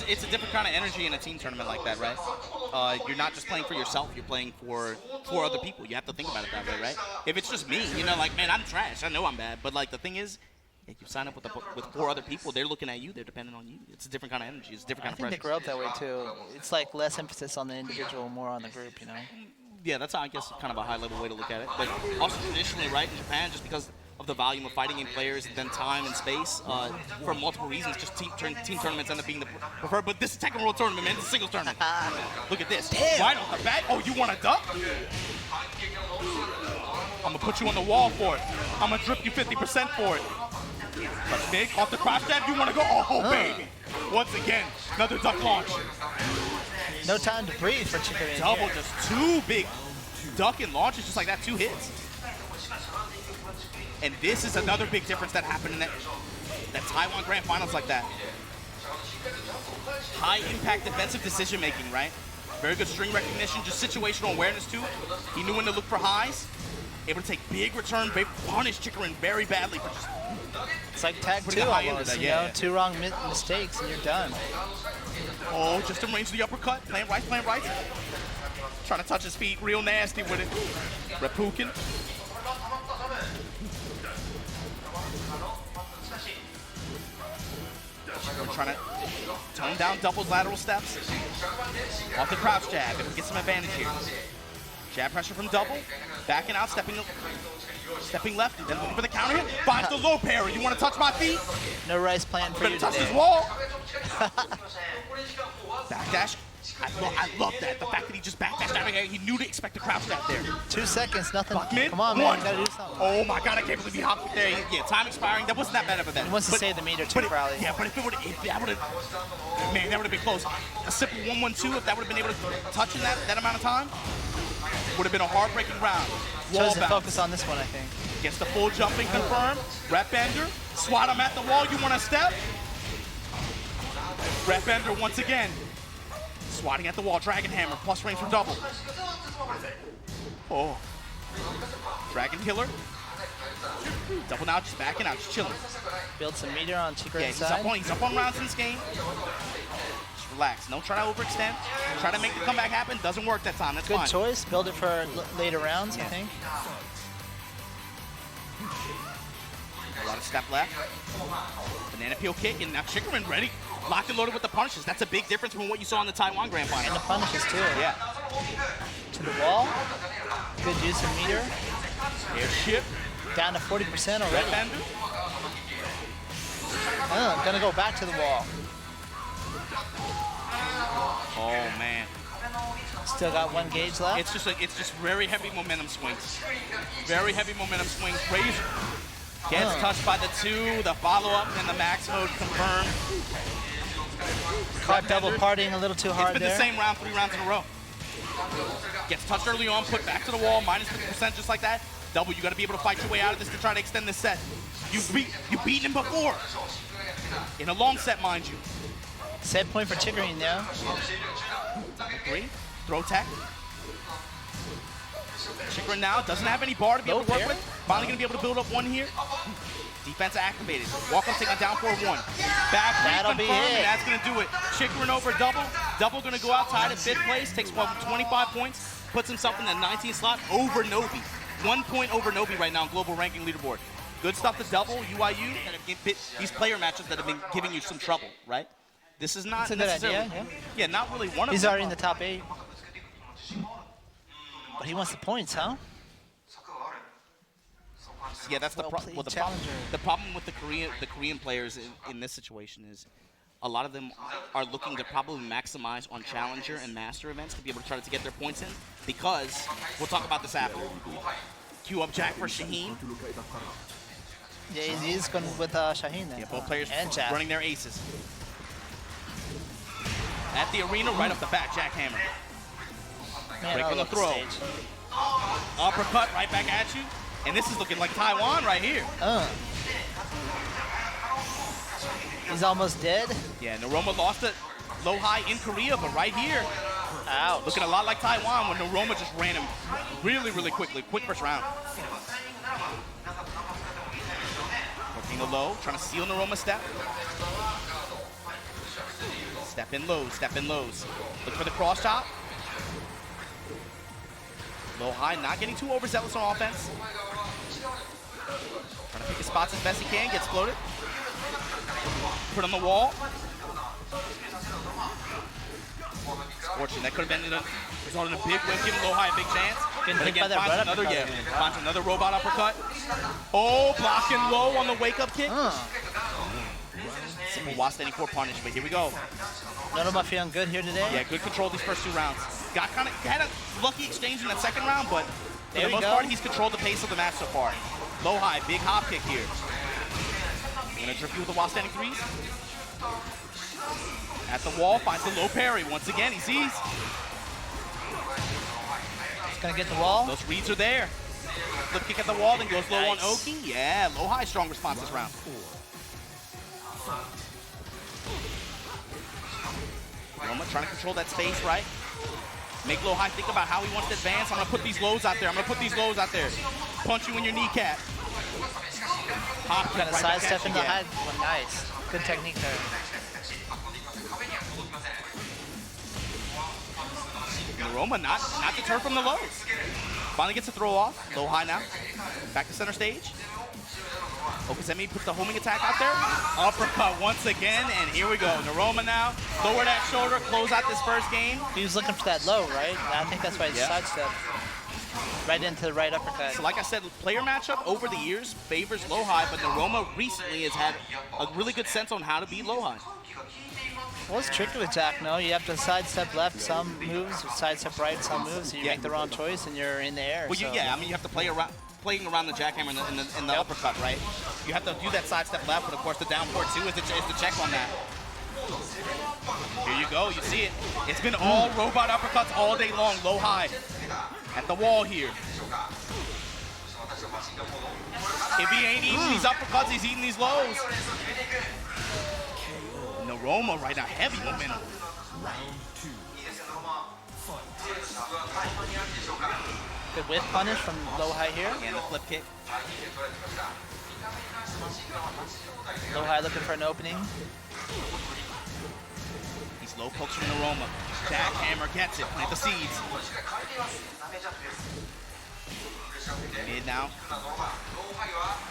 It's a different kind of energy in a team tournament like that, right? You're not just playing for yourself. You're playing for other people. You have to think about it that way, right? If it's just me, you know, like, man, I'm trash. I know I'm bad. But, like, the thing is, if you sign up with 4 other people, they're looking at you. They're dependent on you. It's a different kind of energy. It's a different I kind think of they pressure. grow up that way too. It's like less emphasis on the individual, more on the group, you know? Yeah, that's, I guess, kind of a high-level way to look at it. But also traditionally, right, in Japan, just because of the volume of fighting game players and then time and space, for multiple reasons, just team tournaments end up being the preferred. But this is Tekken World Tournament, man. It's a singles tournament. Look at this. Damn. Right off the bat. Oh, you want a duck? I'm going to put you on the wall for it. I'm going to drip you 50% for it. But big, off the crouch jab, you want to go? Oh, baby. Once again, another duck launch. No time to breathe for Chikurin. Double, just 2 big duck and launches, just like that, 2 hits. And this is another big difference that happened in that Taiwan Grand Finals like that. High impact defensive decision making, right? Very good string recognition, just situational awareness too. He knew when to look for highs. Able to take big return, punish Chikurin very badly for just It's like tag putting 2 a high into almost, that, you yeah, know? yeah. 2 wrong mistakes and you're done. Oh, just in range of the uppercut. Playing right. Trying to touch his feet real nasty with it. Reppuken. We're trying to tone down doubles lateral steps. Off the crouch jab, if we get some advantage here. Jab pressure from double. Backing out, stepping left, and then looking for the counter hit. Finds the low parry. You want to touch my feet? No rice plan for Better you touch today. his wall. Backdash. I love that. The fact that he just backdashed out of here. He knew to expect the crouch jab there. 2 seconds, nothing. Buck mid. Come on, man, One. you gotta do something. Oh my god, I can't believe he hopped there. Yeah, time expiring. That wasn't that bad of a bet. He wants to But- save the meter too, but probably. Yeah, but if that would have, man, that would have been close. A simple 1-1-2, if that would have been able to touch in that amount of time, would have been a heartbreaking round. Wall Chose to bounce. focus on this one, I think. Gets the full jumping confirmed. Rep bender. Swat him at the wall. You want to step? Rep bender once again. Swatting at the wall. Dragon hammer. Plus range for double. Oh. Dragon killer. Double now. Just backing out. Just chilling. Build some meter on Chikurin's Yeah, side. he's up on rounds in this game. Just relax. Don't try to overextend. Try to make the comeback happen. Doesn't work that time. That's Good fine. choice. Build it for later rounds, I think. A lot of step left. Banana peel kick, and now Chikurin ready. Locked and loaded with the punishes. That's a big difference from what you saw in the Taiwan Grand Final. And the punishes too. Yeah. To the wall. Good use of meter. Airship. Down to 40% Red already. bender. Oh, gonna go back to the wall. Oh man. Still got 1 gauge left. It's just very heavy momentum swings. Very heavy momentum swings. Razor gets touched by the 2, the follow-up, and the max mode confirmed. Caught double partying a little too It's hard been there. the same round 3 rounds in a row. Gets touched early on, put back to the wall, minus 50% just like that. Double, you got to be able to fight your way out of this to try to extend this set. You beaten him before. In a long set, mind you. Set point for Chikurin now. 3, throw tech. Chikurin now doesn't have any bar to be able to work pair. with. Finally going to be able to build up 1 here. Defense activated. Walk up, taking down 4-1. Back That'll be confirmed, it. and that's going to do it. Chikurin over double. Double going to go out tied at 5th place. Takes 25 points. Puts himself in the 19th slot over Nobi. 1 point over Nobi right now on global ranking leaderboard. Good stuff to double, UIU, that have been these player matches that have been giving you some trouble, right? This is not That's a good necessarily, idea, yeah, not really one of He's them. already in the top 8. But he wants the points, huh? Yeah, that's the Well-played problem. challenger. The problem with the Korean players in this situation is a lot of them are looking to probably maximize on Challenger and Master events to be able to try to get their points in, because we'll talk about this after. Cue up Jack for Shaheen. Yeah, he's going with Shaheen then. Yeah, both players and Jack. running their aces. At the arena, right off the bat, jackhammer. Man, Break I on the love throw. stage. Uppercut right back at you. And this is looking like Taiwan right here. He's almost dead. Yeah, Noroma lost it LowHigh in Korea, but right here, Ouch. looking a lot like Taiwan when Noroma just ran him really, really quickly. Quick first round. Working the low, trying to seal Noroma's step. Step in lows, step in lows. Look for the cross chop. LowHigh not getting too overzealous on offense. Trying to pick his spots as best he can, gets floated. Put on the wall. Fortunate, that could have been resulted in a big win, giving LowHigh a big chance. But again, finds another robot uppercut. Oh, blocking low on the wake-up kick. Simple while standing for punish, but here we go. Noroma feeling good here today. Yeah, good control these first 2 rounds. Had a lucky exchange in that second round, but for the most part, he's controlled the pace of the match so far. LowHigh, big hop kick here. Gonna drip you with the while standing threes. At the wall, finds the low parry. Once again, he sees. He's gonna get the wall. Those reads are there. Flip kick at the wall, then goes low on Oki. Yeah, LowHigh strong response this round. Noroma trying to control that space, right? Make LowHigh think about how he wants to advance. I'm gonna put these lows out there. Punch you in your kneecap. Hop kick Gonna right back sidestep at you into again. head. Well, nice. Good technique there. Noroma not deterred from the lows. Finally gets a throw off. LowHigh now. Back to center stage. Okazemi puts the homing attack out there. Uppercut once again, and here we go. Noroma now. Lower that shoulder, close out this first game. He was looking for that low, right? I think that's why he sidestepped. Right into the right uppercut. So like I said, player matchup over the years favors LowHigh, but Noroma recently has had a really good sense on how to beat LowHigh. Well, it's tricky with Jack, no? You have to sidestep left some moves, sidestep right some moves. So you make the wrong choice and you're in the air. Well, so. I mean, you have to play around, playing around the jackhammer in the uppercut, right? You have to do that sidestep left, but of course the down forward too is the check on that. Here you go, you see it. It's been all robot uppercuts all day long, LowHigh. At the wall here. If he ain't eating these uppercuts, he's eating these lows. Noroma right now, heavy momentum. Good whip punish from LowHigh here. And the flip kick. LowHigh looking for an opening. These low pokes from Noroma. Jackhammer gets it, plant the seeds. Mid now.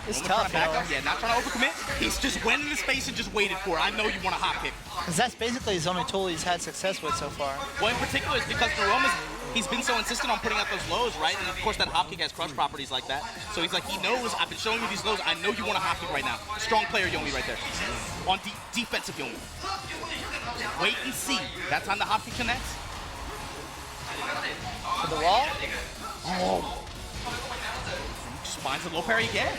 It's Noroma tough, trying to back up. Yeah, not trying to overcommit. He's just went into space and just waited for it. I know you want a hop kick. Because that's basically his only tool he's had success with so far. Well, in particular, it's because he's been so insistent on putting out those lows, right? And of course, that hop kick has crush properties like that. So he's like, he knows, I've been showing you these lows. I know you want a hop kick right now. Strong player Yomi right there. On defensive Yomi. Wait and see. That time the hop kick connects. To the wall. Oh. Just finds a low parry again.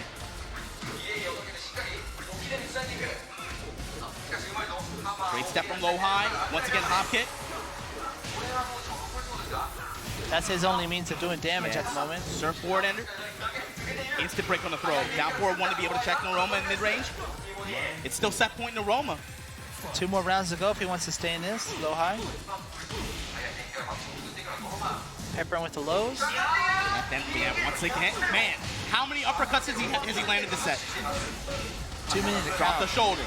Great step from LowHigh. Once again, hop kick. That's his only means of doing damage at the moment. Surfboard ender. Instant break on the throw. Down 4-1 to be able to check Noroma in mid-range. It's still set point Noroma. 2 more rounds to go if he wants to stay in this. LowHigh. Peppering with the lows. And then, once again, man, how many uppercuts has he landed this set? 2 minutes to Drop the count. shoulder.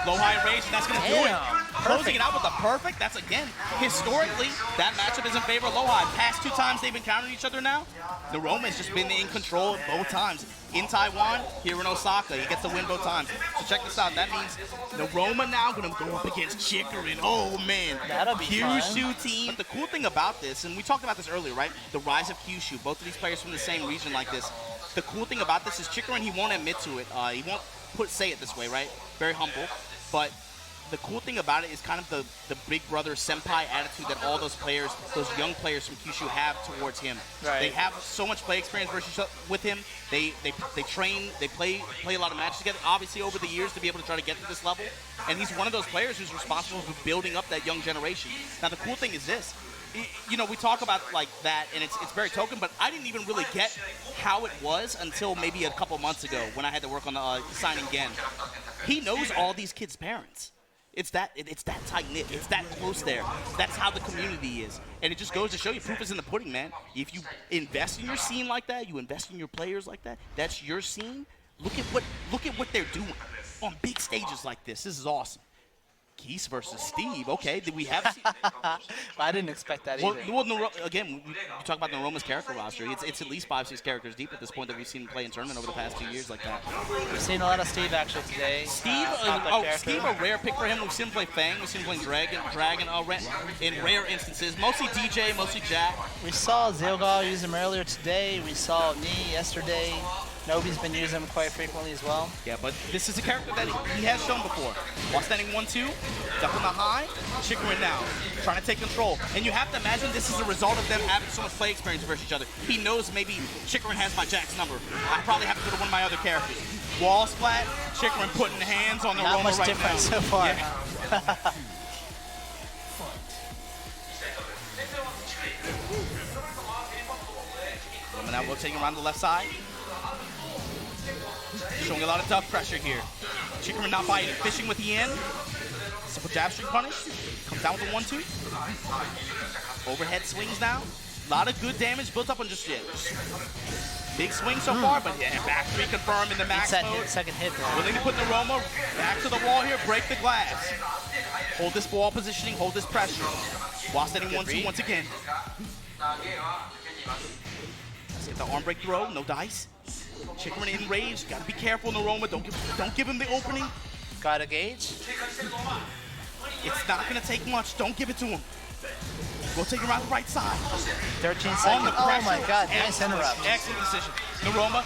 LowHigh range, and that's going to do it. Perfect. Closing it out with a perfect. That's, again, historically, that matchup is in favor of LowHigh. Past 2 times they've encountered each other now, Noroma has just been in control both times. In Taiwan, here in Osaka, he gets the win both times. So check this out. That means Noroma now going to go up against Chikurin. Oh, man. That'll be Kyushu team. But the cool thing about this, and we talked about this earlier, right? The rise of Kyushu. Both of these players from the same region like this. The cool thing about this is Chikurin, he won't admit to it. He won't say it this way, right? Very humble. But the cool thing about it is kind of the big brother senpai attitude that all those players, those young players from Kyushu have towards him. Right. They have so much play experience with him. They train, they play a lot of matches together, obviously over the years to be able to try to get to this level. And he's one of those players who's responsible for building up that young generation. Now the cool thing is this. You know, we talk about like that, and it's very token, but I didn't even really get how it was until maybe a couple months ago when I had to work on signing Gen. He knows all these kids' parents. It's that tight-knit. It's that close there. That's how the community is. And it just goes to show you, proof is in the pudding, man. If you invest in your scene like that, you invest in your players like that, that's your scene. Look at what they're doing on big stages like this. This is awesome. Geese versus Steve. Okay, did we have? I didn't expect that either. Well, again, you talk about Noroma's character roster. It's at least 5-6 characters deep at this point that we've seen him play in tournament over the past 2 years like that. We've seen a lot of Steve actually today. Steve, Steve, a rare pick for him. We've seen him play Fang. We've seen him play Dragon in rare instances. Mostly DJ, mostly Jack. We saw Zilgal use him earlier today. We saw Ni yesterday. Nobi's been using him quite frequently as well. Yeah, but this is a character that he has shown before. While standing 1-2, duck on the high, Chikurin now, trying to take control. And you have to imagine this is a result of them having so much play experience versus each other. He knows maybe Chikurin has my Jack's number. I probably have to go to one of my other characters. Wall splat, Chikurin putting hands on the Noroma right now. Not much difference so far. Yeah. Now rotating around the left side. Showing a lot of tough pressure here. Chikurin not biting, fishing with the end. Simple jab streak punish. Comes down with the 1-2. Overhead swings now. A lot of good damage built up on just yet. Big swing so far, but yeah, back three confirmed in the max mode. Second hit there. Willing to put Noroma back to the wall here, break the glass. Hold this ball positioning, hold this pressure. While standing 1-2 once again. Let's get the arm break throw, no dice. Chikurin in rage, gotta be careful, Noroma. Don't give him the opening. Got a gauge. It's not gonna take much. Don't give it to him. Go take him around the right side. 13 On seconds. the Oh pressure. my God! Nice interrupt. Excellent decision. Noroma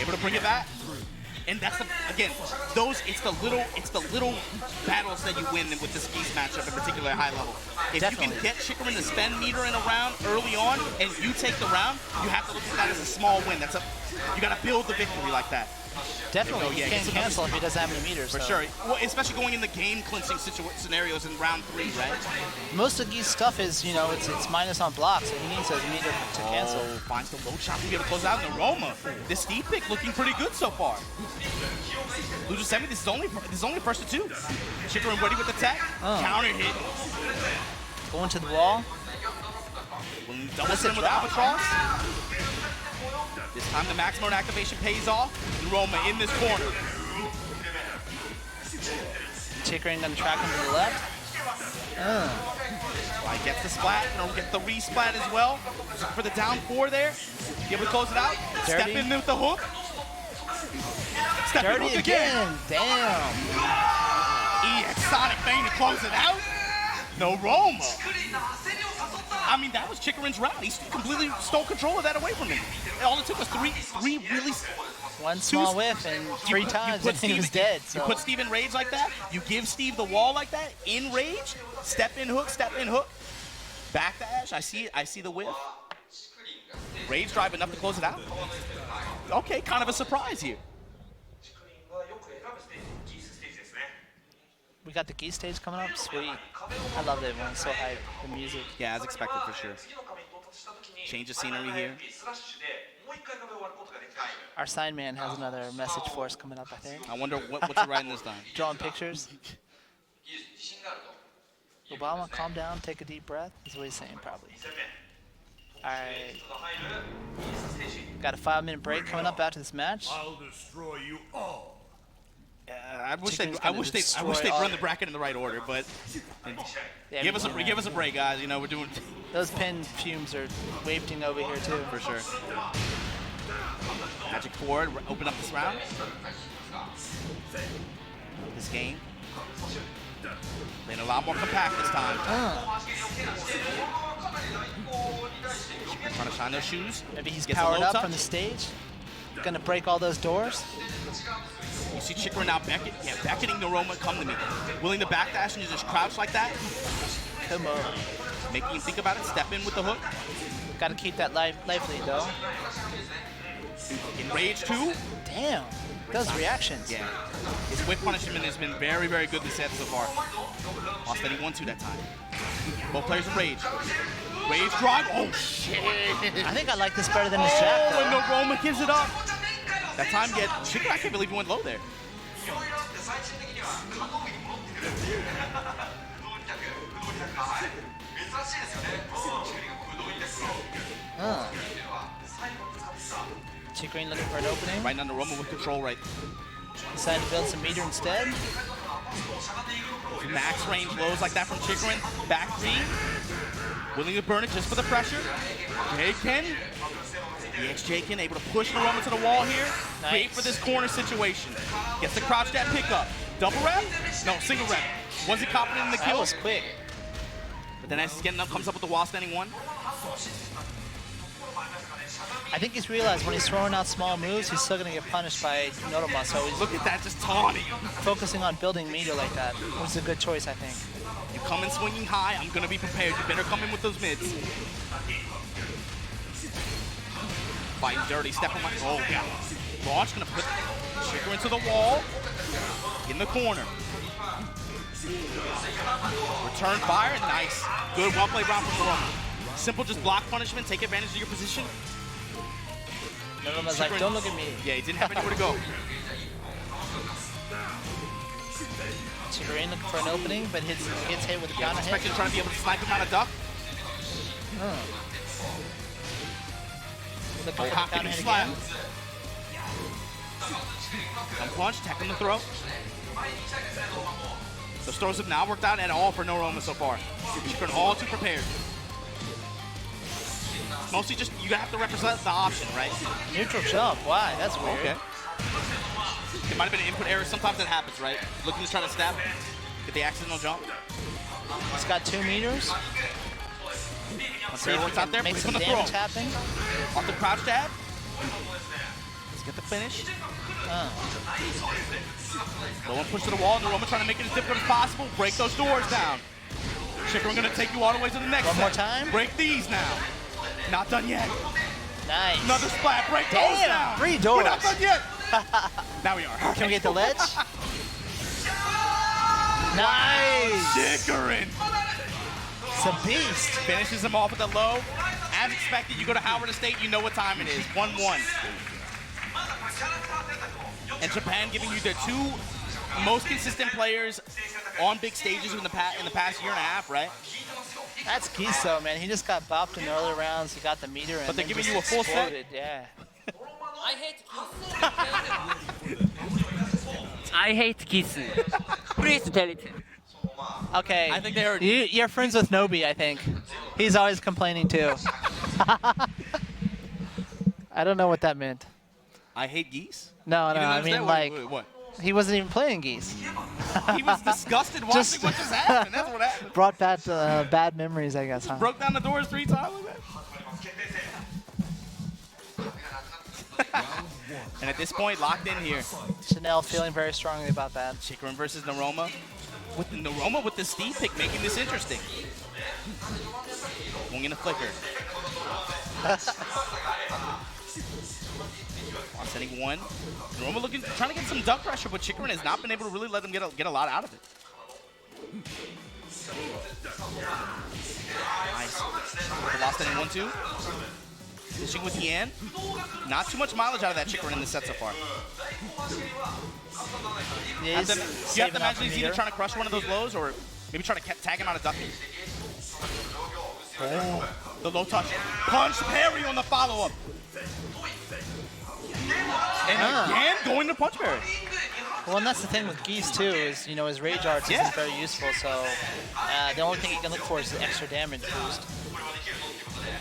able to bring it back. And that's it's the little battles that you win with this Geese matchup, in particular at high level. If Definitely. you can get Chikurin to spend meter in a round early on, and you take the round, you have to look at that as a small win. You got to build the victory like that. Definitely, Yeah, you can't cancel if he doesn't have any meters. For sure. Well, especially going in the game clinching scenarios in round 3, right? Most of Geese stuff is, it's minus on blocks, so he needs a meter to cancel. Finds the low shot to be able to close out Noroma. This Steve pick looking pretty good so far. Loser semi, this is only first to 2. Chikurin ready with the tech. Counter hit. Going to the wall. Double sim with Albatross. This time the max mode activation pays off. Noroma in this corner. Chikurin gonna track him to the left. Right, gets the splat, and get the re-splat as well. For the down 4 there. Be able to close it out. Dirty. Step in with the hook. Step in Dirty hook again. Damn. EX Sonic Bane to close it out. Noroma. I mean, that was Chikurin's round. He completely stole control of that away from him. All it took was three really... One small whiff and 3 times and he was dead. So. You put Steve in rage like that, you give Steve the wall like that, in rage, step in hook, backdash, I see the whiff. Rage drive enough to close it out. Okay, kind of a surprise here. We got the Geese stage coming up. Sweet. I love that one. It's so hype. The music. Yeah, as expected for sure. Change of scenery here. Our sign man has another message for us coming up, I think. I wonder what's he writing this time. Drawing pictures. Obama, calm down, take a deep breath, is what he's saying probably. Alright. Got a 5-minute break coming up after this match. I'll destroy you all. I wish they'd run the bracket in the right order, but Yeah, give us a break, guys. You know, we're doing Those pen fumes are wafting over here too. for sure. Magic forward, open up this round. This game. Playing a lot more compact this time. Trying to shine those shoes. Maybe he's Gets a powered low up touch. from the stage. gonna break all those doors. You see Chikurin now beckoning Noroma, come to me. Willing to backdash and just crouch like that. Come on. Making him think about it, step in with the hook. Gotta keep that life lead though. Enrage 2. Damn. Those reactions. Yeah. His whip punishment has been very, very good this set so far. Lost any 1-2 that time. Both players in rage. Rage drive. Oh, shit. I think I like this better than his jab Oh, and though. Noroma gives it up. That time get Chikurin, I can't believe he went low there. Chikurin looking for an opening. Right now, Noroma with control right. Decided to build some meter instead. Max range lows like that from Chikurin. Back 3. Willing to burn it just for the pressure. Tekken. Tekken able to push Noroma to the wall here. Nice. Wait for this corner situation. Gets the crouch jab pickup. Double rep? No, single rep. Wasn't confident in the That kill. was quick. But then as he's getting up, comes up with the wall standing 1. I think he's realized when he's throwing out small moves, he's still gonna get punished by Noroma, so he's Look at that, just taunting. focusing on building meter like that, which is a good choice, I think. You come in swinging high, I'm gonna be prepared. You better come in with those mids. Fighting dirty, step on my, oh god. Launch, gonna put Chikurin to the wall. In the corner. Return fire, nice. Good, well played round from Noroma. Simple, just block punishment, take advantage of your position. Noroma's like, don't look at me. Yeah, he didn't have anywhere to go. Chikurin looking for an opening, but gets hit with a counter hit. Expected trying to be able to snipe him out of duck. Looking for the How can counter he hit slap? again. Come punch, tech on the throw. Those throws have not worked out at all for Noroma so far. Chikurin all too prepared. Mostly just, you have to represent the option, right? Neutral jump, why? That's weird. Okay. It might have been an input error. Sometimes that happens, right? Looking to try to snap, get the accidental jump. He's got 2 meters. Once it works out there, Make he's some gonna throw. damage happen. Off the crouch jab. Let's get the finish. Low and push to the wall. Noroma trying to make it as difficult as possible. Break those doors down. Chikurin gonna take you all the way to the next One more set. time. Break these now. Not done yet. Nice. Another splat. Break those Damn, down. 3 doors. We're not done yet. Now we are. Can we get the ledge? Nice. Chikurin It's a beast. finishes him off with a low. As expected, you go to Howard Estate, you know what time it is. 1-1. And Japan giving you their 2 most consistent players on big stages in the past year and a half, right? That's Geese though, man. He just got bopped in the early rounds. He got the meter and But they're then giving just you a full set? exploded. Yeah. I hate Geese. Please tell it. Okay. I think they heard You're friends with Nobi, I think. He's always complaining too. I don't know what that meant. I hate Geese? No, You no. didn't I understand? mean, like, Wait, what? he wasn't even playing Geese. He was disgusted watching Just- what just happened. That's what happened. Brought back bad memories, I guess, huh? Broke down the doors 3 times like that. And at this point, locked in here. Chanel feeling very strongly about that. Chikurin versus Noroma. With Noroma with the Steve pick, making this interesting. Going in a flicker. Sending 1. Noroma trying to get some duck pressure, but Chikurin has not been able to really let him get a lot out of it. Nice. Lost in 1-2. Finishing with Yan. Not too much mileage out of that Chikurin in this set so far. He You is have saving to up imagine for he's meter. either trying to crush one of those lows or maybe trying to tag him out of ducking. Oh, the low touch. Punch parry on the follow-up. And again, going to punch parry. Well, and that's the thing with Geese too, is, you know, his rage arts Yeah. isn't very useful, so the only thing he can look for is the extra damage boost.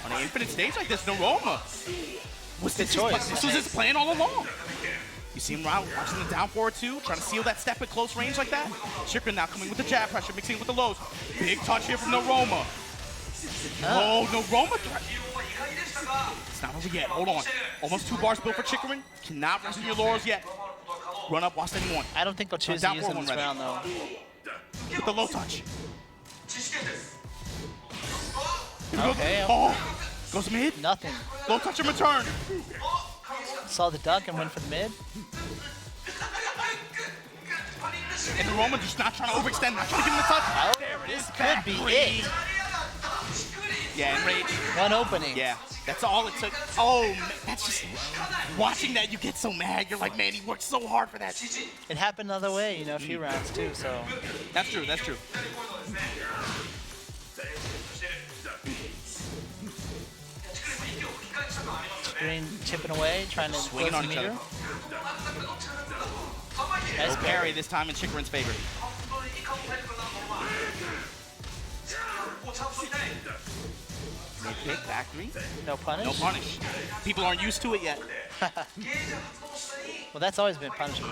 On an infinite stage like this, Noroma. Good choice. This was his plan all along. You see him watching the down forward too, trying to seal that step at close range like that. Chikurin now coming with the jab pressure, mixing it with the lows. Big touch here from Noroma. Oh, Noroma. It's not over yet. Hold on. Almost 2 bars built for Chikurin. Cannot rest on your laurels yet. Run up, watch anyone. I don't think they'll choose to use him this round, though. With the low touch. Okay. Oh, goes mid. Nothing. Low touch and return. Saw the duck and went for the mid. And Noroma just not trying to overextend, not trying to give him the touch. Oh, There it is. could be it. Yeah, enrage. One opening. Yeah, that's all it took. Oh, man, that's just watching that. You get so mad. You're like, man, he worked so hard for that. It happened the other way, you know, a few rounds too. So That's true. That's true. Green chipping away, trying to Swinging close on the each meter. other. Nice No parry this time in Chikurin's favor. Mid kick, back 3. No punish. No punish. People aren't used to it yet. Well, that's always been punishable.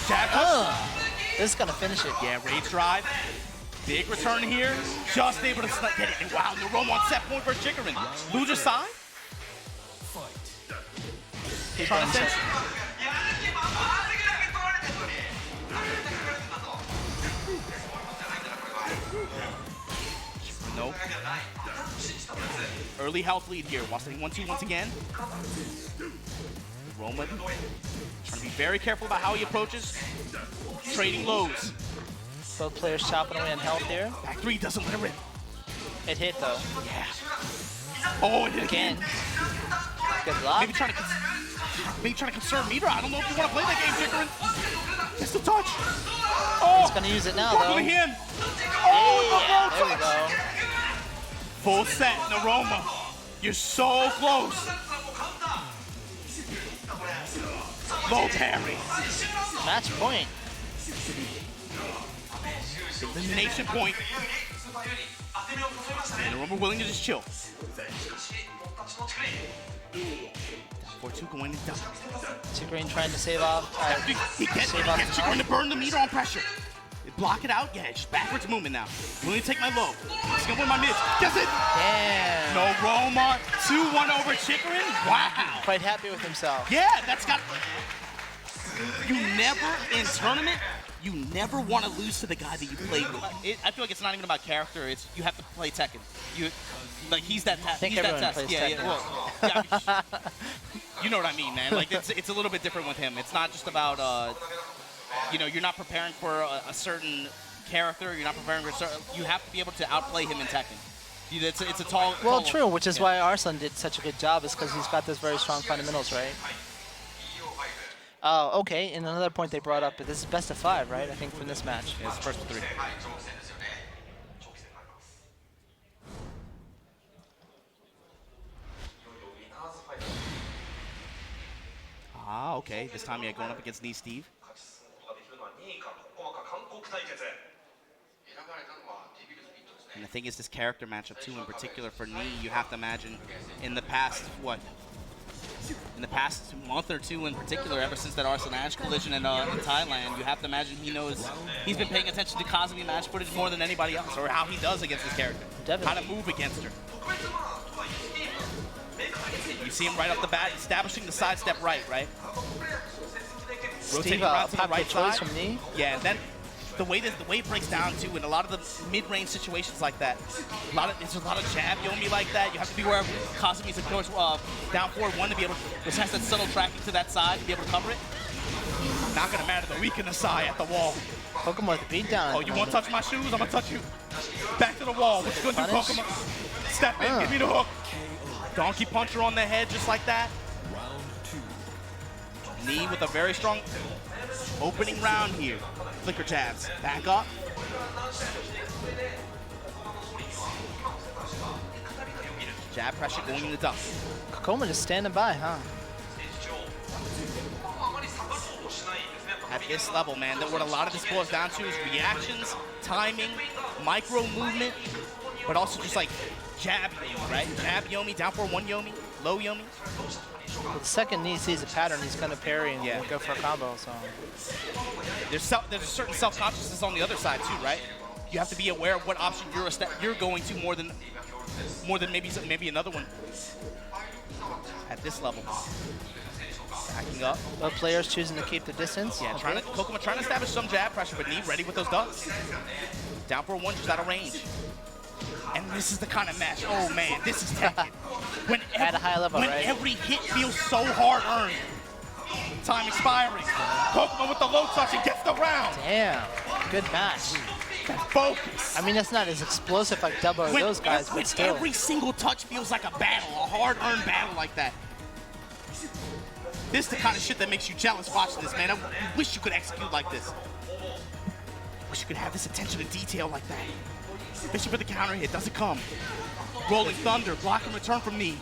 Jab. This is gonna finish it. Yeah, rage drive. Big return here. Just able to get it. And wow, Noroma on set point for Chikurin. Loser side. Trying to send. Nope. Early health lead here. Watch the 1-2 once again. Noroma trying to be very careful about how he approaches. Trading lows. Both players chopping away on health here. Back 3 doesn't let it rip. It hit though. Yeah. Oh, it hit again. Good luck. Maybe trying to conserve meter. I don't know if you want to play that game, Chikurin. Just a touch. Oh, He's gonna use it now look though. at him. Yeah, there we touch. go. Full set, Noroma. You're so close. Low parry. Match point. Elimination point. And Noroma willing to just chill. 4-2 going to dump. Chikurin trying to save off. He gets Chikurin to burn the meter on pressure. Block it out. Yeah, just backwards movement now. Willing to take my low. He's gonna win my mid. Gets it. Damn. Noroma 2-1 over Chikurin. Wow. Quite happy with himself. Yeah, that's got. You never in tournament. You never want to lose to the guy that you played with. I feel like it's not even about character. It's you have to play Tekken. He's that. I think he's everyone that plays test. Tekken. Well, yeah, I mean, you know what I mean, man. Like it's a little bit different with him. It's not just about you're not preparing for a certain character. You're not preparing for a certain. You have to be able to outplay him in Tekken. It's a tall. Well, tall true, which is yeah. why Arslan did such a good job, is because he's got those very strong fundamentals, right? Oh, okay. And another point they brought up, but this is best of 5, right? I think from this match. Yeah, it's first of 3. Ah, okay. This time, yeah, going up against Knee Steve. And the thing is, this character matchup, too, in particular for Knee, you have to imagine in the past, in the past month or two in particular, ever since that Arslan Ash collision in Thailand, you have to imagine he's been paying attention to Kazumi match footage more than anybody else, or how he does against this character. Definitely. How to move against her. You see him right off the bat, establishing the sidestep right? Rotating Steve, around to the popular right choice side. from Knee. Yeah, and then the way it breaks down too, in a lot of the mid-range situations like that, there's a lot of jab yomi like that. You have to be aware of Kazumi's approach down forward 1 to be able to, which has that subtle tracking to that side to be able to cover it. Not gonna matter though. Weak in the side at the wall. Kkokkoma with the beat down. Oh, you want to touch my shoes? I'm gonna touch you. Back to the wall. What you gonna do, Punish. Kkokkoma? Step in, give me the hook. Donkey puncher on the head just like that. Knee with a very strong opening round here. Flicker jabs. Back up. Jab pressure going in the duck. Kkokkoma just standing by, huh? At this level, man, what a lot of this boils down to is reactions, timing, micro movement, but also just like jab yomi, right? Jab yomi, down for 1 yomi, low yomi. Well, the second Knee sees a pattern, he's going to parry and go for a combo. So There's a certain self-consciousness on the other side too, right? you have to be aware of what option you're going to more than maybe another one at this level. Backing up. Both players choosing to keep the distance. Yeah, okay. Kkokkoma trying to establish some jab pressure, but Knee ready with those ducks. Down for one, just out of range. And this is the kind of match. Oh man, this is Tekken. At a high level, when right? every hit feels so hard earned. Time expiring. Kkokkoma with the low touch and gets the round. Damn, good match. Focus. I mean, that's not as explosive like double or those guys, but still. Every single touch feels like a battle, a hard-earned battle like that. This is the kind of shit that makes you jealous watching this, man. I wish you could execute like this. Wish you could have this attention to detail like that. Especially for the counter hit, doesn't come. Rolling Thunder, block and return from Knee.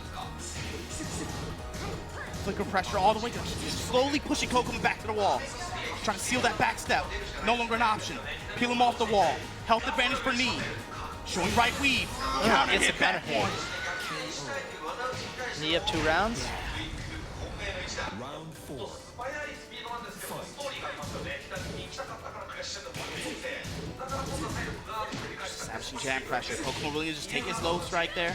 Flicker pressure all the way down. Slowly pushing Kkokkoma back to the wall. Trying to seal that back step. No longer an option. Peel him off the wall. Health advantage for Knee. Showing right weave. Counter gets hit a back counter one. Knee up 2 rounds. Round 4. Establishing jam pressure. Kkokkoma really just take his low strike there.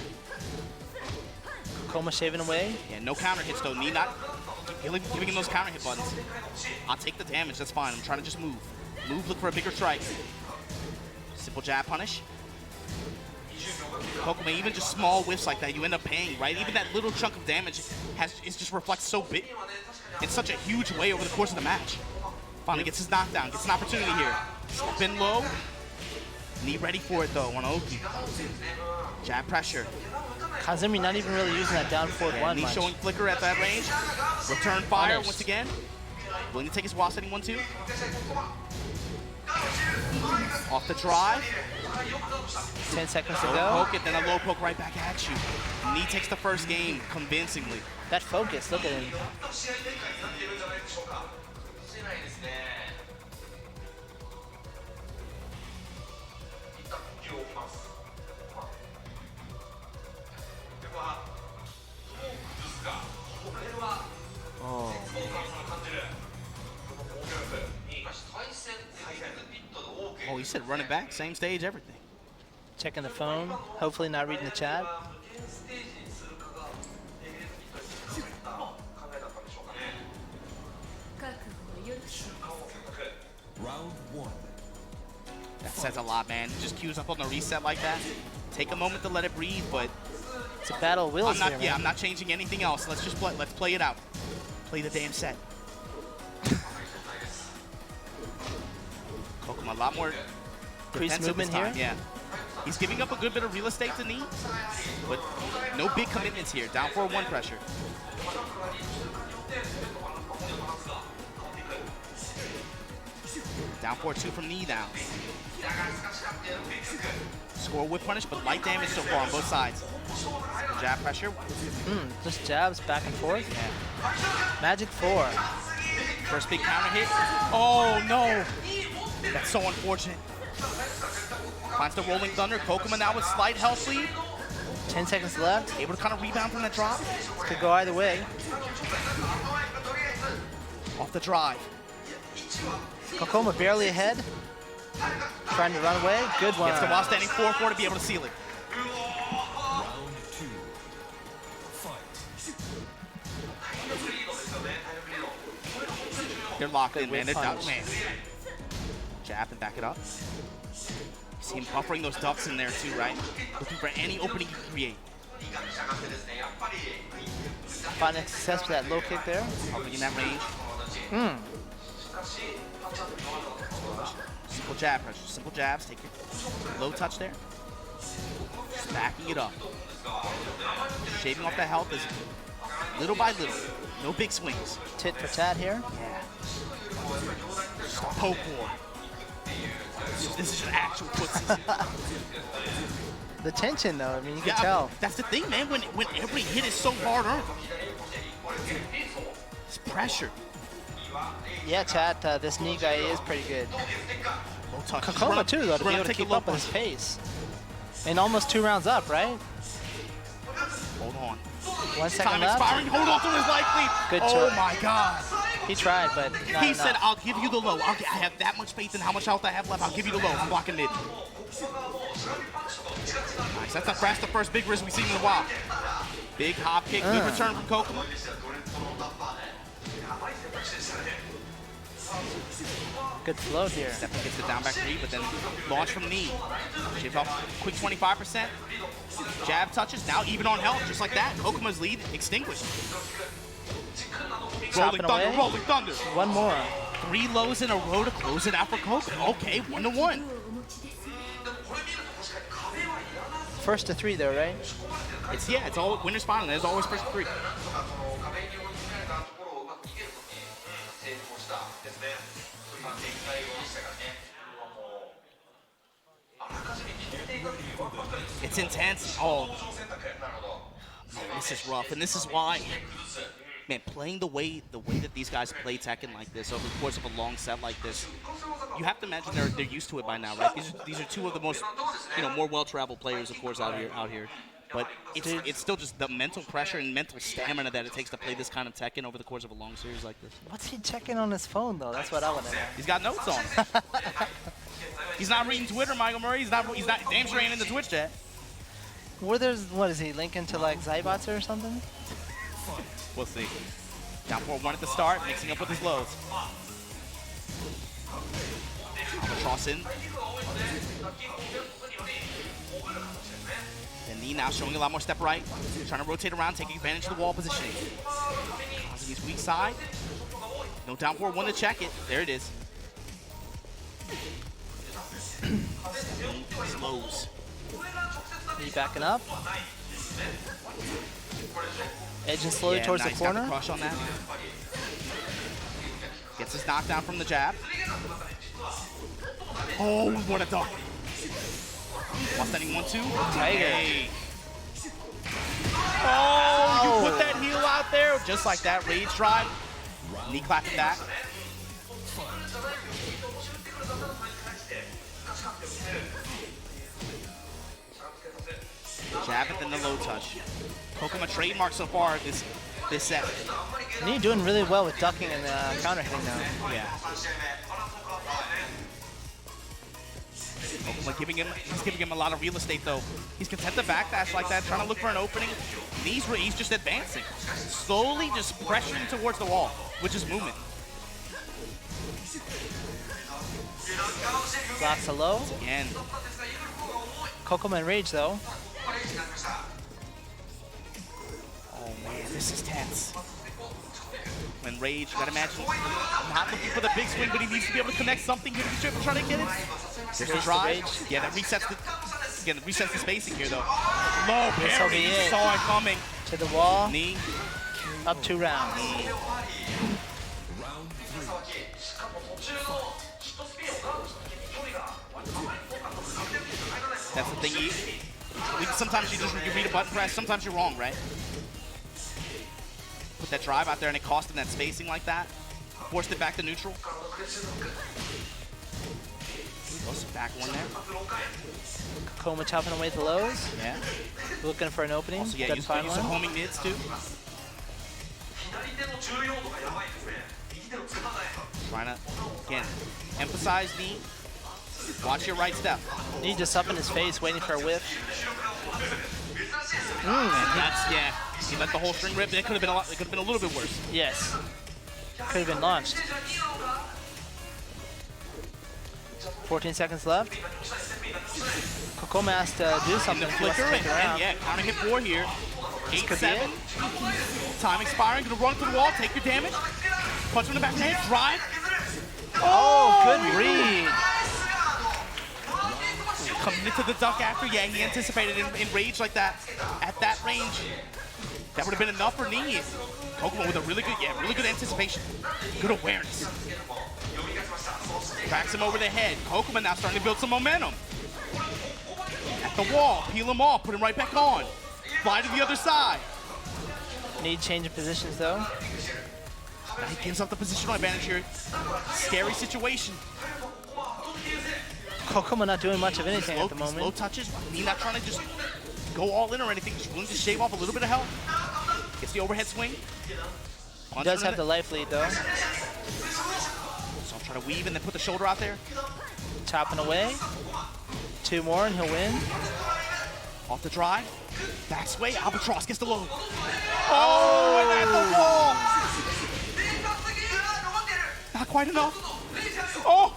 Kkokkoma shaving away. Yeah, no counter hits though. Knee not giving him those counter hit buttons. I'll take the damage, that's fine. I'm trying to just move. Move, look for a bigger strike. Simple jab punish. Kkokkoma, even just small whiffs like that, you end up paying, right? Even that little chunk of damage is just reflects so big in such a huge way over the course of the match. Finally gets his knockdown, gets an opportunity here. Step in low. Knee ready for it though, on Oki. Jab pressure. Kazumi not even really using that down forward one Knee much. showing flicker at that range. Return fire Punished. once again. Willing to take his wall setting 1-2. Off the drive. 10 seconds to Low go. poke it, then a low poke right back at you. Knee takes the first game convincingly. That focus, look at him. Oh, he said run it back, same stage, everything. Checking the phone, hopefully not reading the chat. Round 1. That says a lot, man. Just queues up on the reset like that. Take a moment to let it breathe, but It's a battle of wills here, man. I'm not changing anything else. Let's just play. Let's play it out. Play the damn set. Kkokkoma, a lot more Crease defensive this movement time. here? Yeah. He's giving up a good bit of real estate to Knee, but no big commitments here. Down 4-1 pressure. Down 4-2 from Knee now. Score whip punish, but light damage so far on both sides. Jab pressure. Just jabs back and forth. Magic 4. First big counter hit. Oh no! That's so unfortunate. Finds the rolling thunder. Kkokkoma now with slight health lead. 10 seconds left. Able to kind of rebound from that drop. This could go either way. Off the drive. Kkokkoma barely ahead. Trying to run away. Good one. Gets the wall standing 4-4 to be able to seal it. Round 2. Fight. They're locked in, man. whip They're punch. man. Jab and back it up. See him buffering those ducks in there too, right? Looking for any opening he can create. Finding success with that low kick there. Hovering in that range. Simple jab pressure. Simple jabs. Take your low touch there. Just backing it up. Shaving off that health is little by little. No big swings. Tit for tat here. Yeah. Just a poke war. This is an actual foot. The tension, though, I mean, you can Yeah, tell. that's the thing, man. When every hit is so hard earned, it's pressure. Yeah, chat, this knee guy is pretty good. Low touch. Kkokkoma, too, though, to be Run able up, to take a keep low up with punch. his pace. And almost 2 rounds up, right? Hold on. 1 second Time left. expiring. Hold on to his life lead. Good Oh choice. my God. He tried, but not He enough. said, I'll give you the low. I have that much faith in how much health I have left. I'll give you the low. I'm blocking mid. Nice. That's the first big risk we've seen in a while. Big hop kick, good return from Kkokkoma. Good float here. Definitely gets the down back three, but then launch from knee. Shave off quick 25%. Jab touches, now even on health, just like that. Kkokoma's lead extinguished. Chopping away. Rolling thunder. One more. 3 lows in a row to close it out for Kkokkoma. Okay, 1-1. First to 3 though, right? It's all winner's final. There's always first to 3. It's intense. Oh, man, this is rough, and this is why, man, playing the way that these guys play Tekken like this over the course of a long set like this, you have to imagine they're used to it by now, right? These are two of the most, more well-traveled players, of course, out here. But it's still just the mental pressure and mental stamina that it takes to play this kind of Tekken over the course of a long series like this. What's he checking on his phone though? That's what I want to know. He's got notes on. He's not reading Twitter, Michael Murray. He's not damn sure ain't in the Twitch chat. What is he linking to like Zybots or something? We'll see. Down 4-1 at the start, mixing up with his lows. Albatross in. And knee now showing a lot more step right. Trying to rotate around, taking advantage of the wall positioning. Kazumi's weak side. No down 4-1 to check it. There it is. Slows. He backing up. Edging slowly towards nice, the corner. Got the crush on that. Gets his knockdown from the jab. Oh, what a duck. Lost that 1-2. Tiger. Oh, you put that heel out there. Just like that. Rage drive. Knee clapping back. Jab and then the low touch. Kkokkoma trademark so far this set. And he's doing really well with ducking and counter hitting now. Yeah. Kkokkoma he's giving him a lot of real estate though. He's content to backdash like that, trying to look for an opening. He's just advancing. Slowly just pressuring towards the wall, which is movement. Blocks a low. Again. Kkokkoma and Rage though. Oh man, this is tense. When Rage, you gotta imagine, not looking for the big swing, but he needs to be able to connect something good to try to get it. There's the drive. Yeah, that resets the spacing here though. Low parry, he saw it coming. To the wall. Knee. Up 2 rounds. That's the thing. Sometimes you read a button press. Sometimes you're wrong, right? Put that drive out there and it cost him that spacing like that. Forced it back to neutral. Goes back one there. Kkokkoma chopping away the lows. Yeah. Looking for an opening. Also, yeah, Doesn't use find some one. homing mids too. Trying to, again, emphasize knee. Watch your right step. Knee just up in his face, waiting for a whiff. And that's, yeah. He let the whole string rip. It could have been a lot. It could have been a little bit worse. Yes. Could have been launched. 14 seconds left. Kkokkoma has to do something if he wants to Flicker take and it around. yeah, counter hit 4 here. Could be 8-7. Time expiring. Gonna run to the wall. Take your damage. Punch him in the back of the head. Drive. Oh, good read. Coming into the duck after. Yeah, he anticipated in Rage like that. At that range, that would have been enough for knee. Kkokkoma with a really good anticipation. Good awareness. Cracks him over the head. Kkokkoma now starting to build some momentum. At the wall, peel him off, put him right back on. Fly to the other side. Need change of positions though. Now he gives up the positional advantage here. Scary situation. Kkokkoma not doing much of anything at the moment. Slow touches. He's not trying to just go all in or anything. Just willing to shave off a little bit of health. Gets the overhead swing. He does have the life lead though. So I'll try to weave and then put the shoulder out there. Chopping away. 2 more and he'll win. Off the drive. Back sway. Albatross gets the low. Oh, and at the wall. Not quite enough. Oh!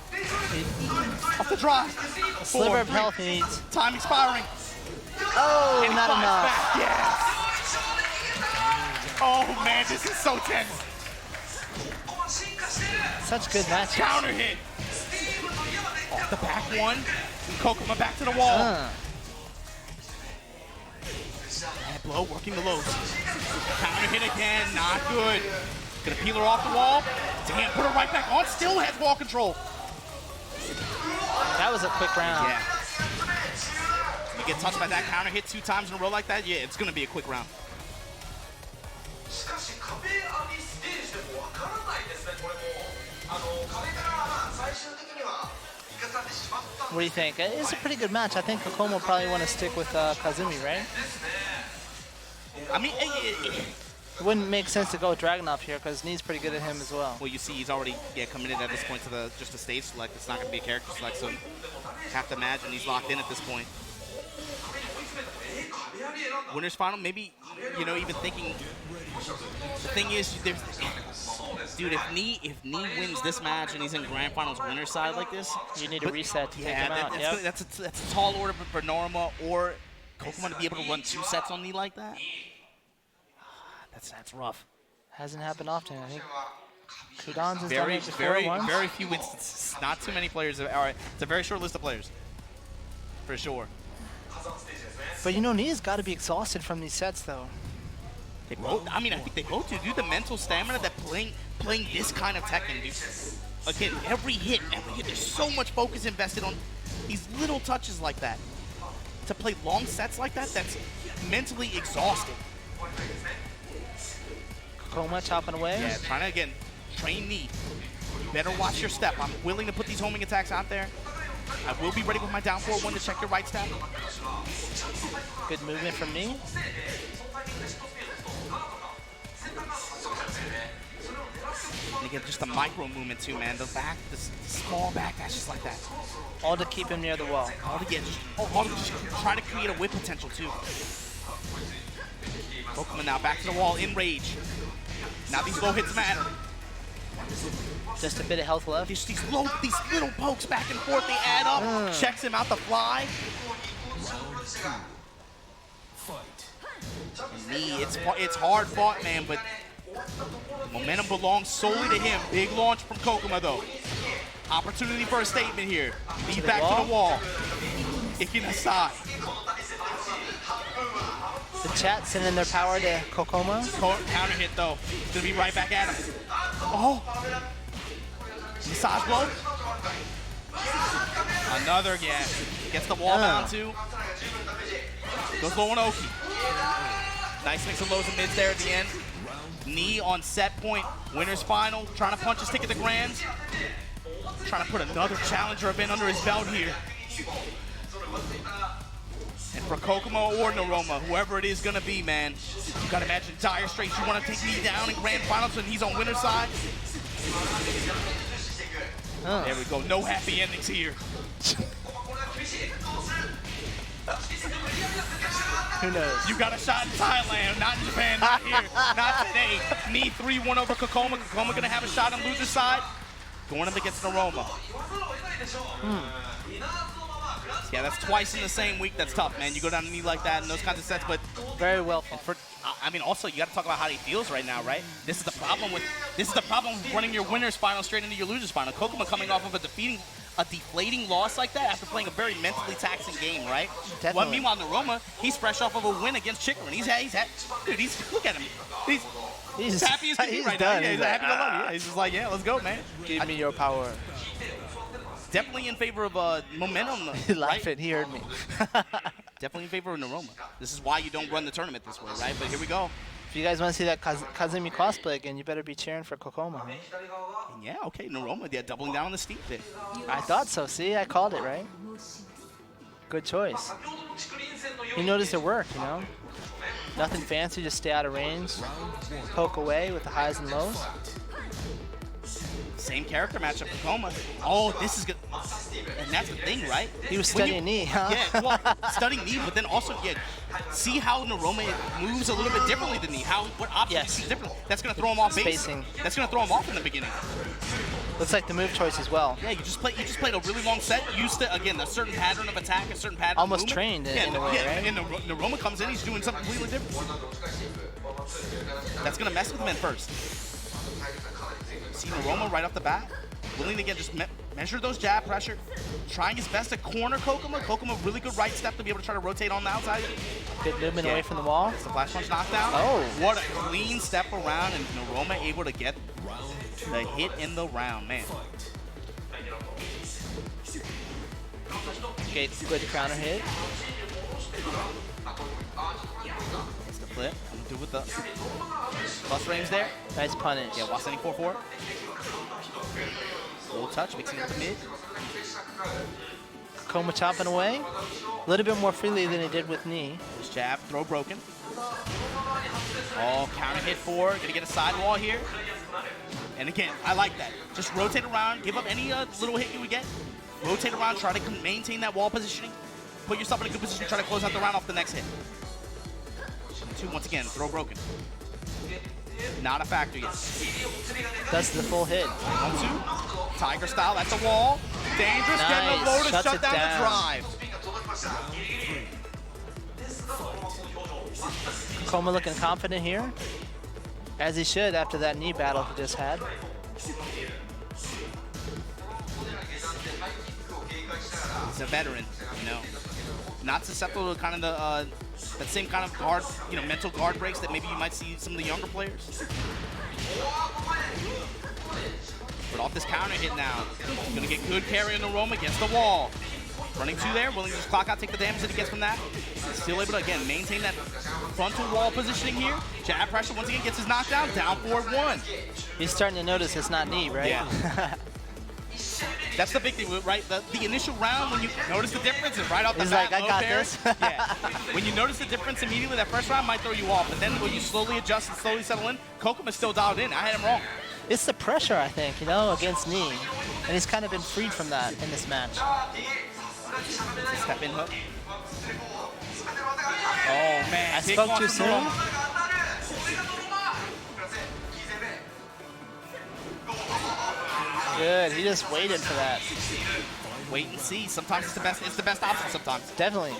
Off the drive. A sliver of health he needs. Time expiring. Oh, And he not flies enough. back. Yes. Oh man, this is so tense. Such good match. Counter hit. Off the back one. Kkokkoma back to the wall. Bad blow, working the lows. Counter hit again, not good. Gonna peel her off the wall. Damn, put her right back on. Still has wall control. That was a quick round. Yeah. You get touched by that counter hit 2 times in a row like that, yeah, it's gonna be a quick round. しかし壁ありステージでもわからないですねこれも壁から最終的には引かされてしまった What do you think? It's a pretty good match. I think Kkokkoma will probably want to stick with Kazumi, right? I mean, It wouldn't make sense to go with Dragunov here because Knee's pretty good at him as well. well, you see, he's already committed at this point to just a stage select. It's not gonna be a character select, so you have to imagine he's locked in at this point. Winners final, maybe, even thinking. The thing is, dude, if Knee wins this match and he's in grand finals winner's side like this, You need a reset to take him out. that's a tall order for Noroma or Kkokkoma to be able to run 2 sets on Knee like that. That's rough. Hasn't happened often. I think Kudan's has done Very, it before very, once. very few instances. Not too many players. All right, it's a very short list of players, for sure. But Knee's got to be exhausted from these sets though. They both, I think they both do. The mental stamina that playing this kind of Tekken, dude. Again, every hit, there's so much focus invested on these little touches like that. To play long sets like that, that's mentally exhausting. Kkokkoma chopping away. Yeah, trying to, again, train Knee. You better watch your step. I'm willing to put these homing attacks out there. I will be ready with my down 4-1 to check your right step. Good movement from Knee. And again, just the micro movement too, man. The back, the small back, that's just like that. All to keep him near the wall. All to just try to create a whip potential too. Kkokkoma now back to the wall in rage. Now these low hits matter. Just a bit of health left. These little pokes back and forth, they add up. Checks him out the fly. Knee, it's hard fought, man, but momentum belongs solely to him. Big launch from Kkokkoma, though. Opportunity for a statement here. Knee back to the wall. Kicking aside. The chat sending their power to Kkokkoma. Counter hit, though. Gonna be right back at him. Oh! Massage blow. Another, yeah. Gets the wall down, too. Goes low on Oki. Nice mix of lows and mids there at the end. Knee on set point. Winner's final. Trying to punch his ticket to grands. Trying to put another challenger event under his belt here. And for Kkokkoma or Noroma, whoever it is gonna be, man, you gotta imagine dire straits. You wanna take Knee down in grand finals and he's on winner's side. There we go. No happy endings here. Who knows? You got a shot in Thailand, not in Japan, not here, not today. Knee 3-1 over Kkokkoma. Kkokkoma gonna have a shot on loser's side. Going up against Noroma. Yeah, that's twice in the same week. That's tough, man. You go down to Knee like that in those kinds of sets, but Very well. also you got to talk about how he feels right now, right? This is the problem with running your winner's final straight into your loser's final. Kkokkoma coming off of a deflating loss like that after playing a very mentally taxing game, right? Definitely. Well, meanwhile, Noroma, he's fresh off of a win against Chikurin. Dude, look at him. He's happy as can be right done. now. Yeah, he's happy to love you. Yeah, he's just like, yeah, let's go, man. Give me your power. Definitely in favor of momentum, right? Laughing, he heard me. Definitely in favor of Noroma. This is why you don't run the tournament this way, right? But here we go. If you guys want to see that Kazumi cosplay again, you better be cheering for Kkokkoma. Huh? And yeah, okay, Noroma, they're doubling down on the steep pick. I thought so. See, I called it, right? Good choice. You noticed it worked, Nothing fancy, just stay out of range. Poke away with the highs and lows. Same character matchup, Kkokkoma. Oh, this is good. And that's the thing, right? He was When studying knee, huh? Yeah, well, studying knee, but then also, yeah, see how Noroma moves a little bit differently than knee. What options Yes. he sees differently. That's going to throw him off base. Spacing. That's going to throw him off in the beginning. Looks like the move choice as well. Yeah, you just played a really long set, used to, again, a certain pattern of attack, a certain pattern Almost of movement. trained in a way, right? And Noroma comes in, he's doing something completely different. That's going to mess with him at first. See Noroma right off the bat, willing to get just measure those jab pressure, trying his best to corner Kkokkoma. Kkokkoma, really good right step to be able to try to rotate on the outside. Good movement away from the wall. It's the flash punch knockdown. Oh. What a clean step around, and Noroma able to get the hit in the round, man. Okay, good counter hit. It's the flip. I'm gonna do with the plus range there. Nice punish. Yeah, Wasani 4-4. Little touch, mixing with the mid. Kkokkoma chopping away. A little bit more freely than he did with knee. This jab, throw broken. Oh, counter hit 4. Gonna get a sidewall here. And again, I like that. Just rotate around, give up any little hit you would get. Rotate around, try to maintain that wall positioning. Put yourself in a good position, try to close out the round off the next hit. 2, once again, throw broken. Not a factor yet. Does the full hit. 1-2. Tiger style, that's a wall. Dangerous, Nice. getting a low to Shuts shut it down down. the drive. Kkokkoma looking confident here, as he should after that knee battle he just had. He's a veteran, you know. Not susceptible to kind of the that same kind of guard, you know, mental guard breaks that maybe you might see some of the younger players. But off this counter hit now, gonna get good carry on Noroma against the wall. Running 2 there, willing to just clock out, take the damage that he gets from that. Still able to, again, maintain that frontal wall positioning here. Jab pressure, once again, gets his knockdown, down 4-1. He's starting to notice it's not knee, right? Yeah. That's the big thing, right? The initial round, when you notice the difference, is right off the He's bat. like, I got fair. this. Yeah. When you notice the difference immediately, that first round might throw you off. But then when you slowly adjust and slowly settle in, Kokkoma's still dialed in. I had him wrong. It's the pressure, I think, you know, against knee. And he's kind of been freed from that in this match. Step in hook. Oh, man. I Big spoke one too from soon. Noroma. Good, he just waited for that. Wait and see. Sometimes it's the best option sometimes. Definitely.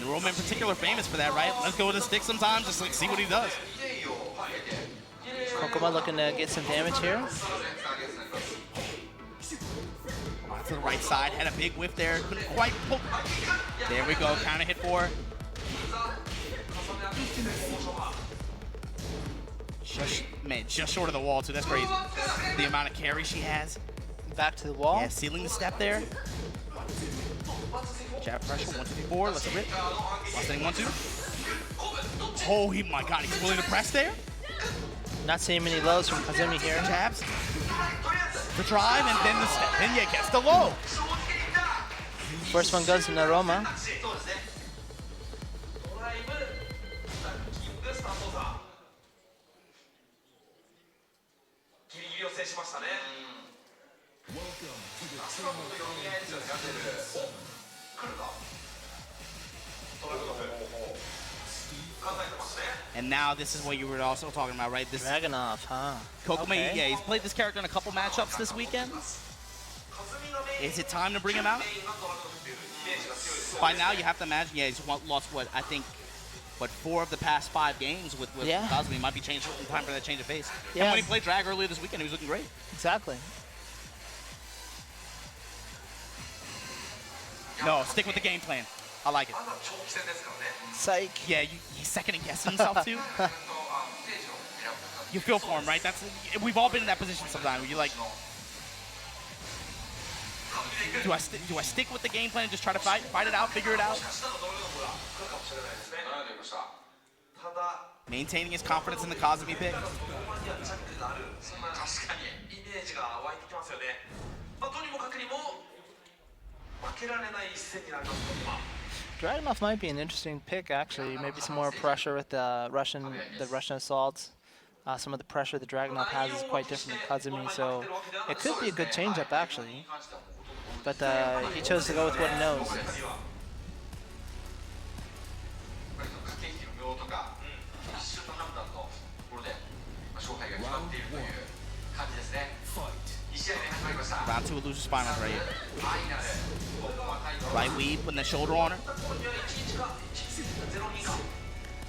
Noroma in particular famous for that, right? Let's go with a stick sometimes, just like see what he does. Kkokkoma looking to get some damage here. To the right side, had a big whiff there, couldn't quite pull. There we go, counter hit 4. Just short of the wall too, that's crazy. The amount of carry she has. Back to the wall. Yeah, sealing the step there. Jab pressure, 1, 2, 3, 4, let's rip. Last inning, 1, 2. Oh, my God, he's willing to press there. Not seeing many lows from Kazumi here. Jabs. The drive, and then the step. And yeah, gets the low. First one goes to Noroma. And now this is what you were also talking about, right? This Dragunov, huh? Kkokkoma, Okay. yeah, he's played this character in a couple matchups this weekend. Is it time to bring him out? By now, you have to imagine, yeah, he's lost, what, I think, 4 of the past 5 games with Yeah. Kazumi. Might be time for that change of pace. Yeah. And when he played drag earlier this weekend, he was looking great. Exactly. No, stick with the game plan. I like it. Psych. Yeah, he's second guessing himself too. You feel for him, right? We've all been in that position sometimes where you're like, do I stick with the game plan and just try to fight it out, figure it out? Maintaining his confidence in the Kazumi pick. Dragunov might be an interesting pick, actually. Maybe some more pressure with the Russian assaults. Some of the pressure the Dragunov has is quite different than Kazumi, so it could be a good changeup actually. But he chose to go with what he knows. Round 2 of losers finals right here. Right weave, putting that shoulder on her.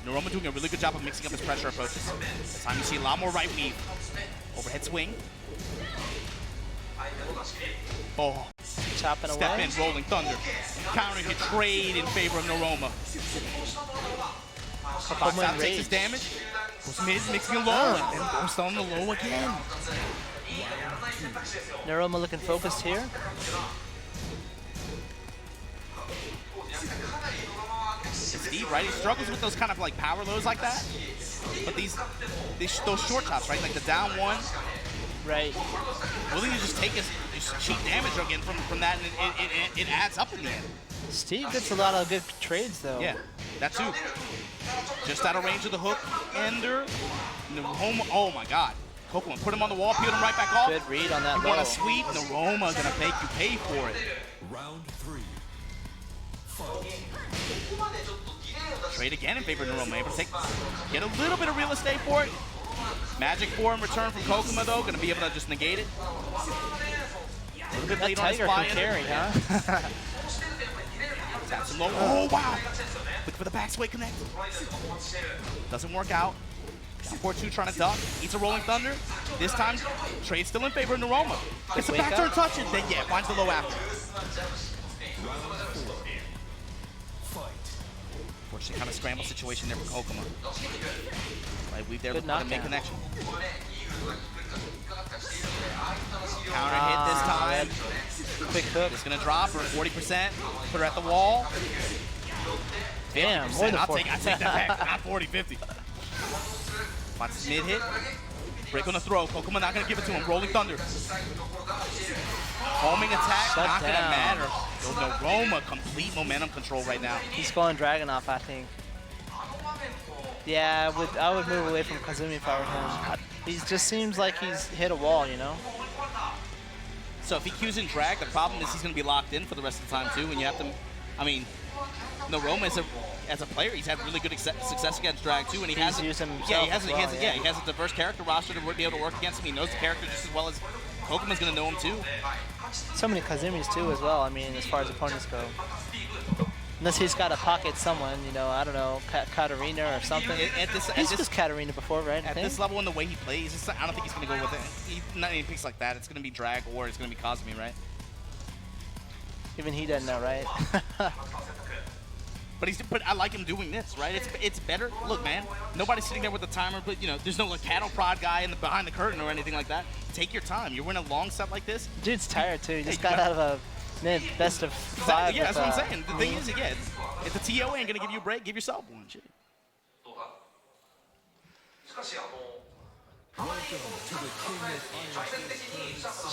Noroma doing a really good job of mixing up his pressure approaches. This time you see a lot more right weave. Overhead swing. Oh, Chopping step away. in, rolling thunder. Counter hit trade in favor of Noroma. Fox out takes his damage. Goes mid, mixing it low, and then goes down the low again. Noroma looking focused here. Steve, right? He struggles with those kind of like power lows like that. But those short chops, right? Like the down one. Right. Willing to just take his cheap damage again from that, and it adds up in the end. Steve gets a lot of good trades though. Yeah, that too. Just out of range of the hook. Ender. Noroma, oh my god. Kkokkoma put him on the wall, peeled him right back off. Good read on that You low. want to sweep? Noroma gonna make you pay for it. Round 3. Trade again in favor of Noroma. Able to get a little bit of real estate for it. Magic 4 in return from Kkokkoma though, gonna be able to just negate it. A little bit That late on his Tiger fly. can carry, huh? Taps him low. Oh wow! Look for the back sway connect. Doesn't work out. 4-2 trying to duck. Eats a rolling thunder. This time, trade still in favor of Noroma. Gets a Wake back turn up. touch it. Then yeah, finds the low after. Fortunately, kind of scramble situation there for Kkokkoma. Right, weave there, Good looking to make knockdown. connection. Counter hit this time. Quick hook. Just gonna drop her 40%. Put her at the wall. Damn, 50%. more than I'll 40. take that back. Not 40, 50. Watch his mid hit. Break on the throw. Kkokkoma not gonna give it to him. Rolling thunder. Homing attack, Shut not gonna down. matter. Yo, Noroma, complete momentum control right now. He's going Dragunov, I think. Yeah, I would move away from Kazumi if I were him. He just seems like he's hit a wall, you know? So if he cues in drag, the problem is he's gonna be locked in for the rest of the time too, and you have to, I mean, Noroma as a player, he's had really good success against drag too, and he has used him himself he has, as well, he has a diverse character roster to be able to work against him. He knows the character just as well as Kkokoma's gonna know him too. So many Kazumis too as well, I mean, as far as opponents go. Unless he's got to pocket someone, you know, I don't know, Katarina or something. He's just Katarina before, right? At this level and the way he plays, I don't think he's gonna go with it. Not any picks like that. It's gonna be drag or it's gonna be Kazumi, right? Even he doesn't know, right? But I like him doing this, right? It's better. Look, man, nobody's sitting there with a timer, but you know, there's no like cattle prod guy behind the curtain or anything like that. Take your time. You're winning a long set like this. Dude's tired too. He just Hey, got out of a best of 5. Yeah, that's with, what I'm saying. The thing is, yeah, if the TO ain't gonna give you a break, give yourself one. Shit.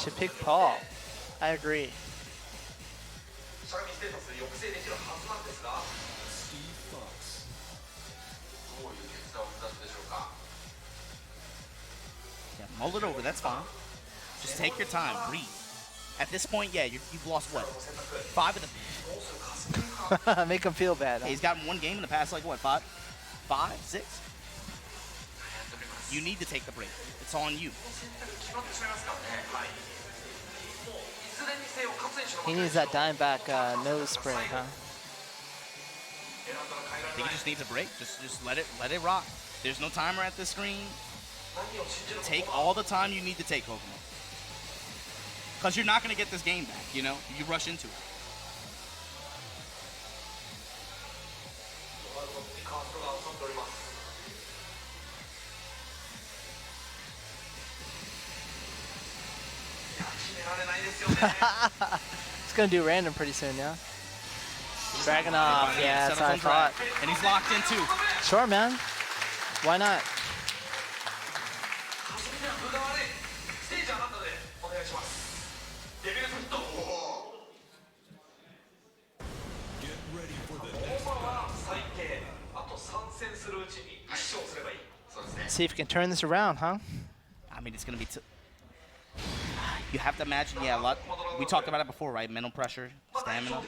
Should pick Paul. I agree. Yeah, mull it over. That's fine. Just take your time. Breathe. At this point, yeah, you've lost what? 5 of the. Make him feel bad. Hey, he's gotten one game in the past, like what? 5, 6. You need to take the break. It's on you. He needs that dime back nose spray, huh? I think he just needs a break. Just let it rock. There's no timer at this screen. Take all the time you need to take, Kkokkoma. Because you're not going to get this game back, you know? You rush into it. It's gonna do random pretty soon, yeah? Dragunov, yeah, that's what I thought. And he's locked in too. Sure, man. Why not? Get ready for the next battle. see if he can turn this around, huh? I mean, it's going to be... You have to imagine, yeah, a lot. We talked about it before, right? Mental pressure, stamina.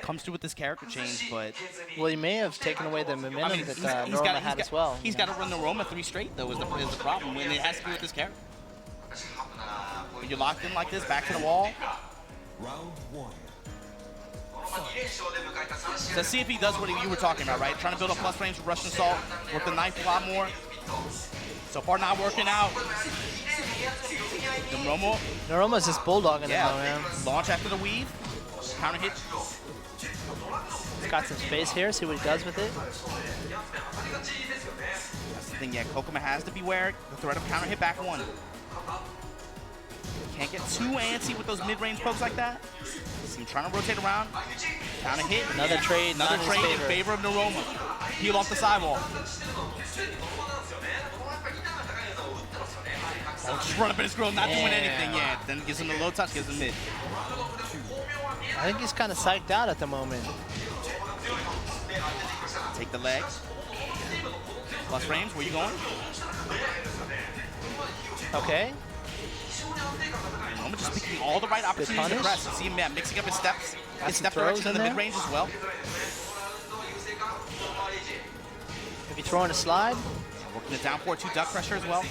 Comes through with this character change, but... Well, he may have taken away the momentum that Noroma had as well. He's got to run Noroma 3 straight, though, is the problem. When it has to do with this character. When you're locked in like this, back to the wall. Round 1. So see if he does what you were talking about, right? Trying to build up plus range with Russian Assault, work the knife a lot more. So far, not working out. Noroma's just bulldogging him, though, man. Launch after the weave. Counter hit. He's got some space here. See what he does with it. That's the thing, yeah. Kkokkoma has to beware. The threat of counter hit back 1. Can't get too antsy with those mid-range pokes like that. See him trying to rotate around. Counter hit. Another trade. Another trade in favor of Noroma. Peel off the sidewall. Oh, just run up in his grill, not doing anything yet. Then gives him the low touch, gives him mid. I think he's kind of psyched out at the moment. Take the legs. Plus range, where you going? Okay. Noroma just picking all the right opportunities to press. You see him mixing up his steps. His step direction in the mid-range as well. Maybe throwing a slide. Working the down 4-2 duck pressure as well.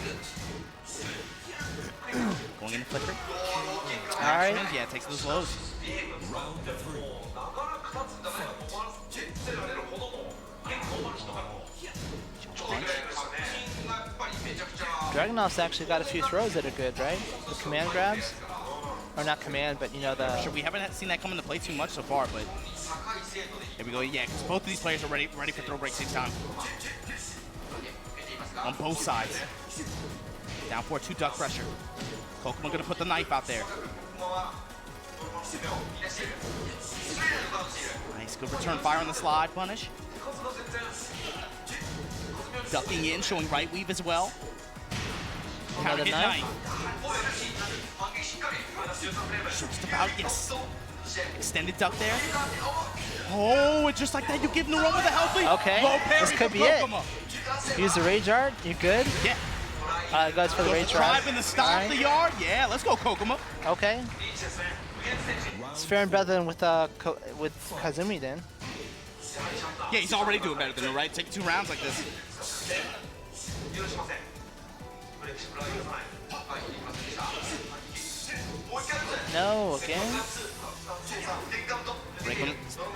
Going in the flicker. All right. Yeah, takes those lows. Dragunov's actually got a few throws that are good, right? The command grabs. Or not command, but you know the... Sure, we haven't seen that come into play too much so far, but... Here we go, yeah, because both of these players are ready for throw breaks each time. On both sides. Down 4-2 duck pressure. Kkokkoma gonna put the knife out there. Nice, good return fire on the slide punish. Ducking in, showing right weave as well. Counter hit knife. Just about, yes. Extended duck there. Oh, and just like that, you give Noroma the healthy. Okay, low parry this could for be it. Kkokkoma. Use the rage art. You good? Yeah. Goes for the rage art. Drive in the stomp the yard. Yeah, let's go, Kkokkoma. Okay. It's fair and better than with Kazumi then. Yeah, he's already doing better than her, right? Take 2 rounds like this. No, again.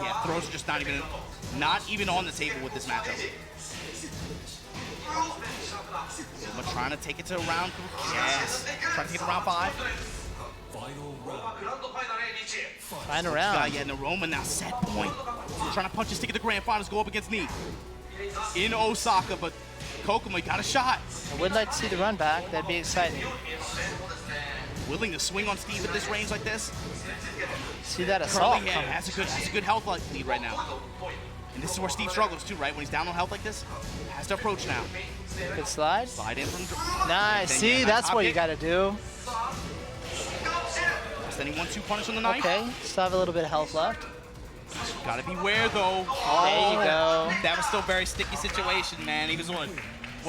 Yeah, throws are just not even on the table with this matchup. But trying to take it to round 3. Yes. Trying to take it to round 5. Final round. Yeah, Noroma now set point. Trying to punch his ticket to grand finals, go up against Knee. In Osaka, but Kkokkoma got a shot. I would like to see the run back. That'd be exciting. Willing to swing on Steve at this range like this. See that assault Curly head has a good health lead right now. And this is where Steve struggles too, right? When he's down on health like this, has to approach now. Good slide. Slide in from... Nice. See, that's what you got to do. Extending 1-2 punish on the knife. Okay, still have a little bit of health left. Gotta beware though. There you go. That was still a very sticky situation, man. He was one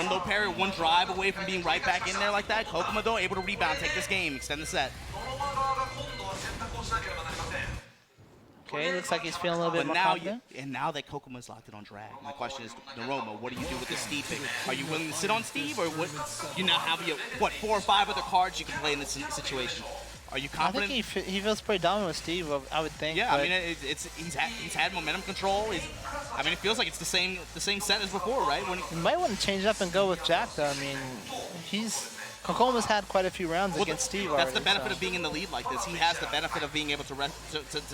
low parry, 1 drive away from being right back in there like that. Kkokkoma though, able to rebound, take this game, extend the set. Okay, looks like he's feeling a little bit more confident. Now that Kokkoma's locked in on drag, my question is, Noroma, what do you do with this Steve pick? Are you willing to sit on Steve, or what? You now have 4 or 5 other cards you can play in this situation? Are you confident? I think he feels pretty dominant with Steve, I would think. Yeah, I mean, he's had momentum control. I mean, it feels like it's the same set as before, right? You might want to change it up and go with Jack, though. I mean, Kokkoma's had quite a few rounds against Steve already. That's the benefit of being in the lead like this. He has the benefit of being able to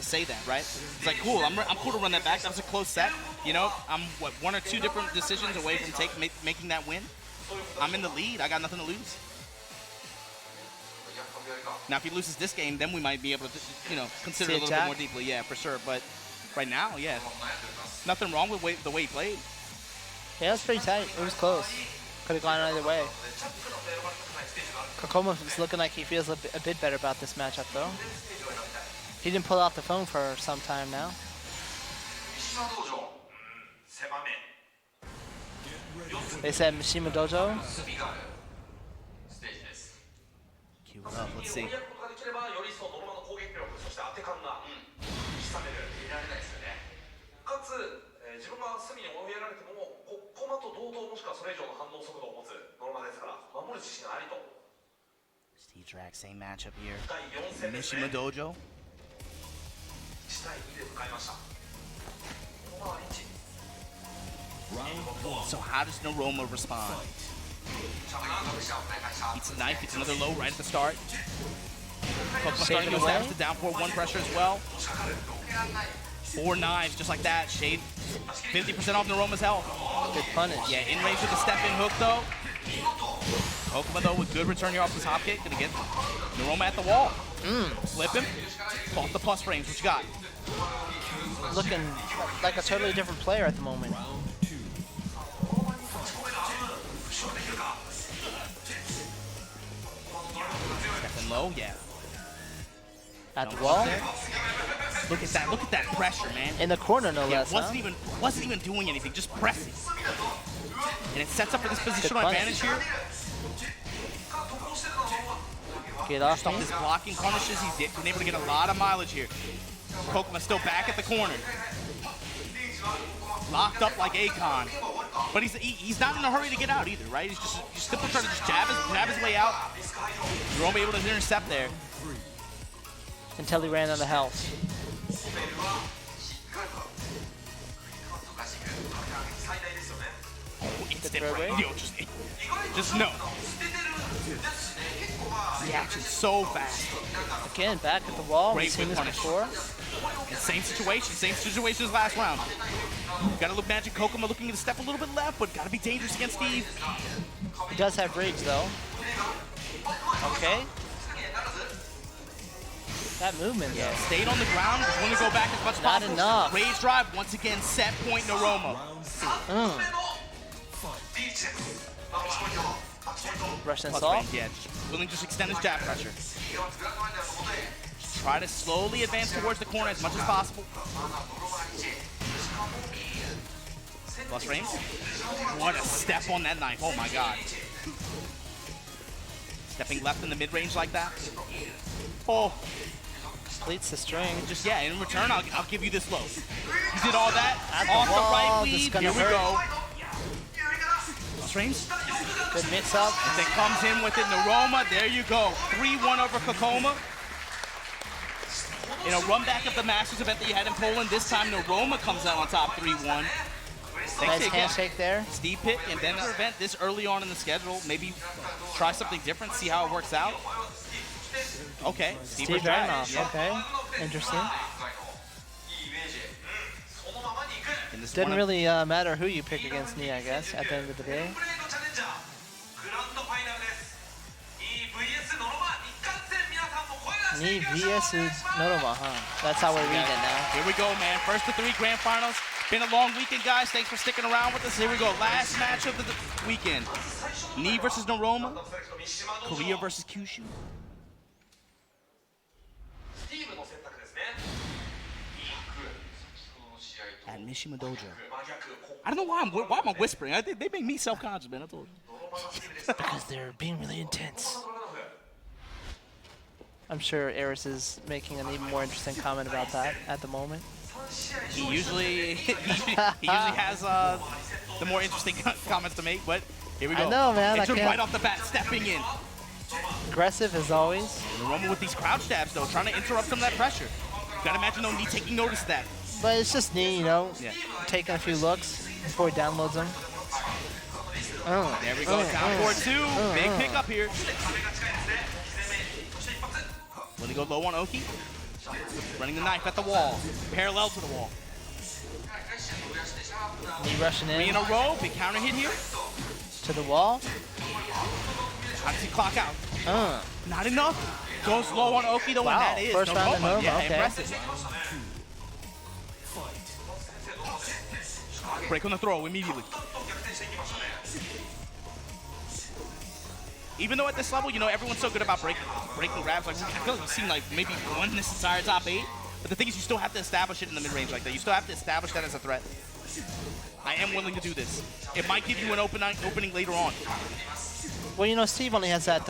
say that, right? It's like, cool, I'm cool to run that back. That was a close set. You know, I'm, 1 or 2 different decisions away from making that win. I'm in the lead. I got nothing to lose. Now, if he loses this game, then we might be able to, consider it a little bit more deeply. Yeah, for sure. But right now, yeah, nothing wrong with the way he played. Yeah, it was pretty tight. It was close. Could have gone either way. Kkokkoma is looking like he feels a bit better about this matchup, though. He didn't pull out the phone for some time now. They said Mishima Dojo. Cue it up. Let's see. 追い上げることができればより一層ノロマの攻撃力そして当て感が引き下げる入れられないですよねかつ、自分が隅に追いやられてもコマと同等もしくはそれ以上の反応速度を持つノロマですから守る自信ありと Steve Drag, same matchup here. 第4戦ですね Mishima Dojo. 1対2で迎えましたノロマはリンチ So how does Noroma respond? Eats a knife, gets another low right at the start. Kkokkoma starting to establish the down 4-1 pressure as well. 4 knives just like that. Shade 50% off Noroma's health. Good punish. Yeah, in range with the step-in hook though. Kkokkoma though with good return here off this hop kick. Gonna get Noroma at the wall. Flip him. Off the plus frames. What you got? Looking like a totally different player at the moment. Stepping low, yeah. At the wall. Look at that pressure, man. In the corner, no Yeah, less. wasn't even doing anything, just pressing. And it sets up for this positional punish. advantage here. Get off Stop me. his blocking punishes. He's been able to get a lot of mileage here. Kkokkoma still back at the corner. Locked up like Akon. But he's not in a hurry to get out either, right? He's simply trying to just jab his way out. Noroma able to intercept there. Until he ran out of health. Instant right. Yo, just no. Reaction so fast. Again, back at the wall. Great We've seen whip this punish. before. Same situation as last round. Gotta look Magic Kkokkoma looking to step a little bit left, but gotta be dangerous against Steve. He does have rage though. Okay. That movement though. Stayed on the ground, just want to go back as much as Not possible. enough. Rage drive, once again, set point Noroma. Russian Plus assault. range, yeah, just willing to just extend his jab pressure. Just try to slowly advance towards the corner as much as possible. Plus range. What a step on that knife, oh my god. Stepping left in the mid-range like that. Oh. Completes the string. Just, yeah, in return, I'll give you this low. You did all that, At the off the wall, right this is lead, gonna here we hurt. go. Plus range. Good mix up. Then comes in with it, Noroma, there you go. 3-1 over Kkokkoma. In a run back of the Masters event that you had in Poland, this time Noroma comes out on top 3-1. Nice handshake there. Steve pick, and then an event this early on in the schedule. Maybe try something different, see how it works out. Okay, Steve Drag. Drag. Yeah. Okay. Interesting. And this Didn't one- really matter who you pick against me, I guess, at the end of the day. Ni vs Noroma, huh? That's how we're reading it now. Here we go, man. First of 3 grand finals. Been a long weekend, guys. Thanks for sticking around with us. Here we go. Last match of the weekend. Ni versus Noroma. Korea versus Kyushu. At Mishima Dojo. I don't know why I'm whispering. I think they make me self-conscious, man. I told you. Because they're being really intense. I'm sure Eris is making an even more interesting comment about that at the moment. He usually has the more interesting comments to make, but here we go. I know, man. I It's can't. right off the bat, stepping in. Aggressive as always. Noroma with these crouch stabs, though, trying to interrupt some of that pressure. Gotta imagine though, Ni taking notice of that. But it's just Ni, you know, Yeah. taking a few looks before he downloads them. There we go, down 4-2. Big pickup here. Will he go low on Oki? Running the knife at the wall, parallel to the wall. Ni rushing 3 in in a row, big counter hit here. to the wall. How does he clock out? Uh, Not enough. Goes low on Oki though, Wow, and that is first round to Noroma, Yeah, okay. impressive. Break on the throw immediately. Even though at this level, you know, everyone's so good about breaking grabs. Like, I feel like we've seen like maybe one in this entire top 8. But the thing is, you still have to establish it in the mid-range like that. You still have to establish that as a threat. I am willing to do this. It might give you an opening later on. Well, you know, Steve only has that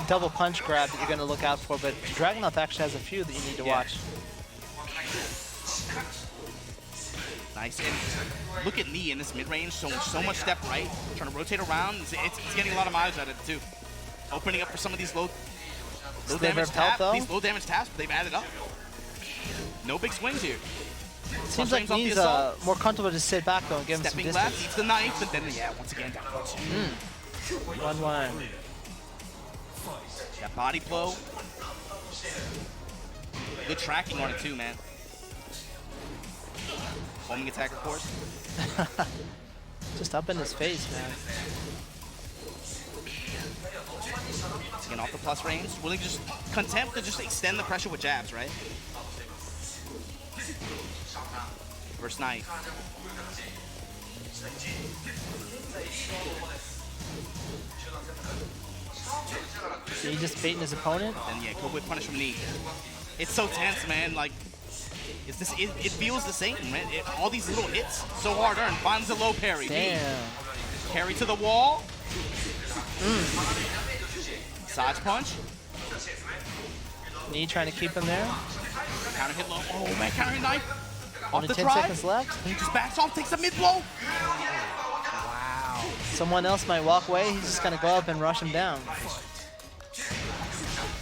double punch grab that you're going to look out for, but Dragunov actually has a few that you need to watch. Nice. And look at Knee in this mid-range, so much step right, trying to rotate around. It's getting a lot of mileage out of it too. Opening up for some of these low damage taps. These low damage taps, but they've added up. No big swings here. Seems like Knee's more comfortable to sit back though and give him some distance. Stepping left, eats the knife, but then once again down for 2. 1-1. That body blow. Good tracking on it too, man. Homing attack, of course. Just up in his face, man. Getting off the plus range. Willing to just contempt to just extend the pressure with jabs, right? First knife. He just baiting his opponent? And yeah, good whip punish from Knee. It's so tense, man. Like, it feels the same, man. All these little hits, so hard earned. Finds a low parry. Damn. Carry to the wall. Side punch. Knee trying to keep him there. Counter hit low. Oh man, counter hit knife. Only Off the 10 drive. seconds left. He just backs off, takes a mid blow. Wow. Someone else might walk away. He's just gonna go up and rush him down.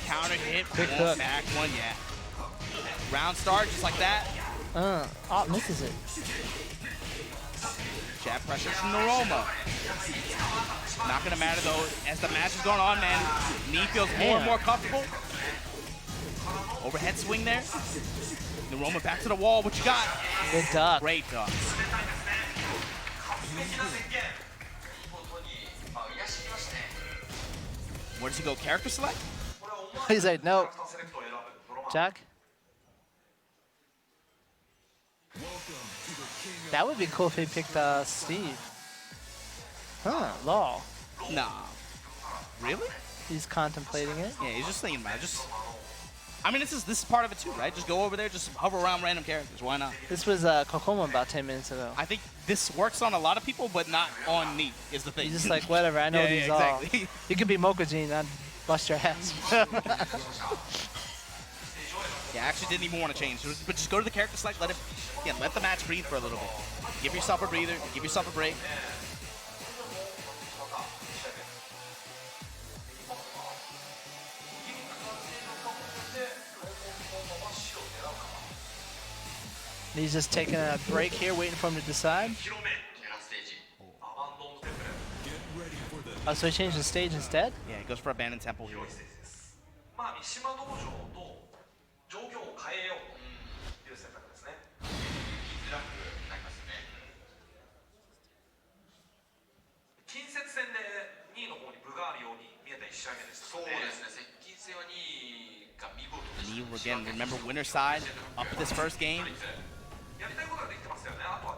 Counter hit. Quick one hook. back one, yeah. Round start just like that. Oh, misses it. Jab pressure from Noroma. Not gonna matter though. As the match is going on, man, Knee feels more and more comfortable. Overhead swing there. Noroma back to the wall. What you got? Good duck. Great duck. Where does he go? Character select? He's like, no. Jack? That would be cool if he picked Steve. Huh, Law. Nah. Really? He's contemplating it. Yeah, he's just thinking about it. I mean, this is part of it too, right? Just go over there, just hover around random characters. Why not? This was Kkokkoma about 10 minutes ago. I think this works on a lot of people, but not on Knee, is the thing. He's just like, whatever, I know these all. exactly. You can be Mokujin, I'd bust your ass. Yeah, I actually didn't even want to change. But just go to the character select, let the match breathe for a little bit. Give yourself a breather, give yourself a break. He's just taking a break here, waiting for him to decide. Oh, so he changed the stage instead? Yeah, he goes for Abandoned Temple here. Knee, again, remember winner side up this first game.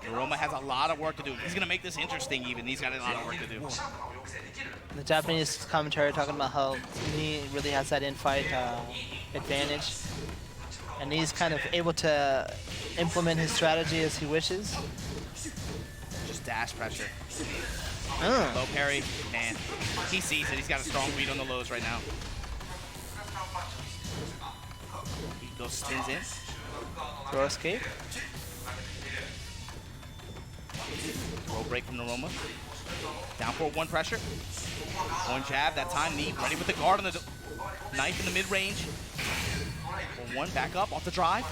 Noroma has a lot of work to do. He's going to make this interesting even. He's got a lot of work to do. The Japanese commentary talking about how Knee really has that in-fight advantage. And he's kind of able to implement his strategy as he wishes. Just dash pressure. Low parry, man. He sees it. He's got a strong read on the lows right now. He goes, spins in. Throw escape. Throw break from Noroma. Down for one pressure. One jab, that time Knee ready with the guard on the knife in the mid-range. One back up off the drive.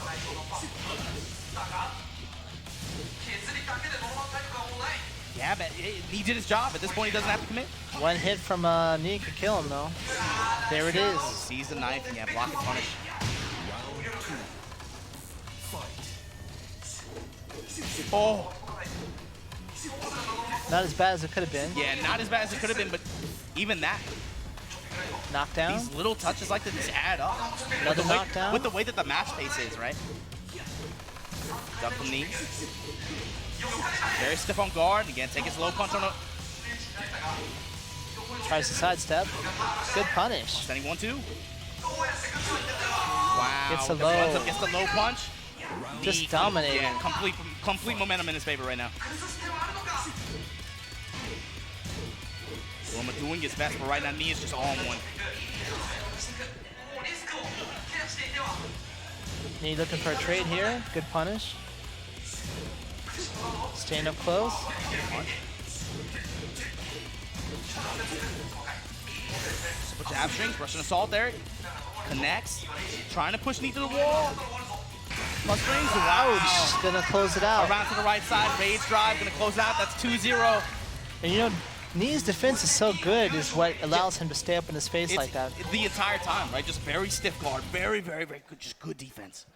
Yeah, but he did his job. At this point, he doesn't have to commit. One hit from Knee could kill him, though. There it is. Sees the knife and yeah, block and punish. Oh. Not as bad as it could have been. Yeah, not as bad as it could have been, but even that. Knockdown. These little touches like that just add up. Another knockdown. With the way that the match pace is, right? Duck from Knee. Very stiff on guard. Again, take his low punch on a... Tries to sidestep. Good punish. Standing 1-2. Wow. Gets the low. Gets the low punch. Just dominating. Yeah, complete complete momentum in his favor right now. Noroma doing his best, but right now Knee is just all on one. Knee looking for a trade here. Good punish. Staying up close. Super jab strings, Russian assault there. Connects. Trying to push Knee to the wall. Plus strings. Ouch. Gonna close it out. Around to the right side. Rage drive. Gonna close out. That's 2-0. And you know, Knee's defense is so good is what allows him to stay up in his face like that. The entire time, right? Just very stiff guard. Very, very, very good. Just good defense.